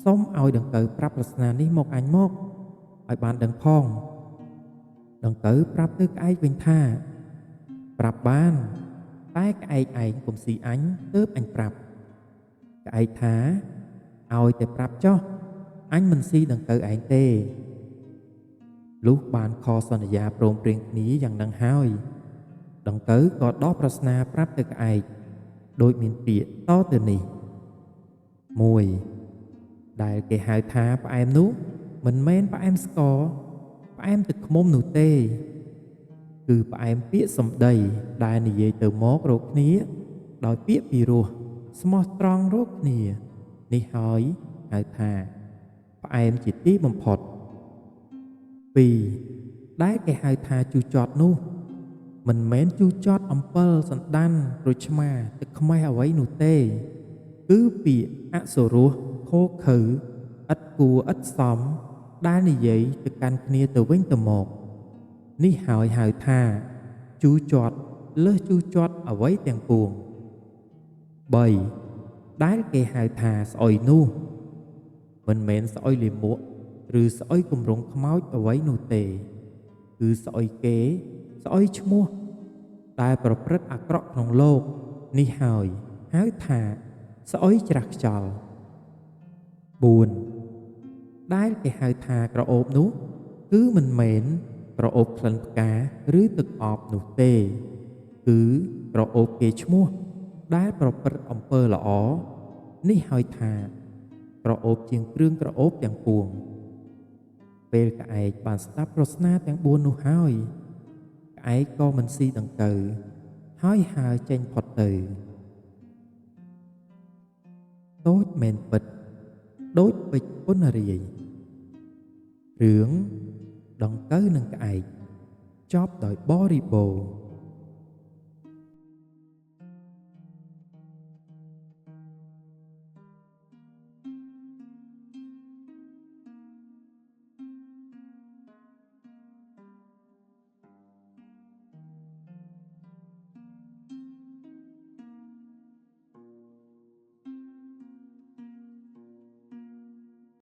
សុំឲ្យដង្កូវប្រាប់ប្រស្នានេះមកអញមកឲ្យបានដឹងផងដង្កូវប្រាប់ទៅក្អែកវិញថាប្រាប់បានតែក្អែកឯងកុំស៊ីអញទើបអញប្រាប់ក្អែកថាឲ្យតែប្រាប់ចុះអញមិនស៊ីដង្កូវឯងទេលុះបានខសន្យាព្រមព្រៀងគ្នាយ៉ាងនឹងហើយដង្កូវក៏ដោះប្រស្នាប្រាប់ទៅក្អែកដូចមានពាក្យតទៅនេះ 1. ដែលគេហៅថាផ្អែមនោះមិនមែនផ្អែមស្ករផ្អែមទឹកឃ្មុំនោះទេគឺផ្អែមពាក្យសម្ដីដែលនិយាយទៅមករកគ្នាដោយពាក្យពីរោះស្មោះត្រង់រកគ្នានេះហើយហៅថាផ្អែមជាទីបំផុត 2. ដែលគេហៅថាជូរចត់នោះមិនមែនជូរចត់អំពិលសណ្ដាន់ក្រូចឆ្មាទឹកខ្មេះអ្វីនោះទេគឺពាក្យអសុរោះខូខើឥតគួរឥតសមដែលនិយាយទៅកាន់គ្នាទៅវិញទៅមកនេះហើយហៅថាជូរចត់លើសជូរចត់អ្វីទាំងពួង 3ដែលគេហៅថាស្អុយនោះមិនមែនស្អុយលាមកឬស្អុយគម្រោងខ្មោចអ្វីនោះទេគឺស្អុយគេស្អុយឈ្មោះដែលប្រព្រឹត្តអាក្រក់ក្នុងលោកនេះហើយហៅថាស្អុយច្រាស់ខ្យល់ 4ដែលគេហៅថាក្រអូបនោះគឺមិនមែនក្រអូបក្លិនផ្កាឬទឹកអប់នោះទេគឺក្រអូបគេឈ្មោះដែលប្រព្រឹត្តអំពើល្អនេះហើយថាក្រអូបជាងគ្រឿងក្រអូបទាំងពួងពេលក្អែកបានស្ដាប់ប្រស្នាទាំង4នោះហើយក្អែកក៏មិនស៊ីដង្កូវហើយហើរចេញផុតទៅតូចមែនពិតដូចពេជ្រពុនរាយរឿងដង្កូវនិងក្អែកចប់ដោយបរិបូរណ៍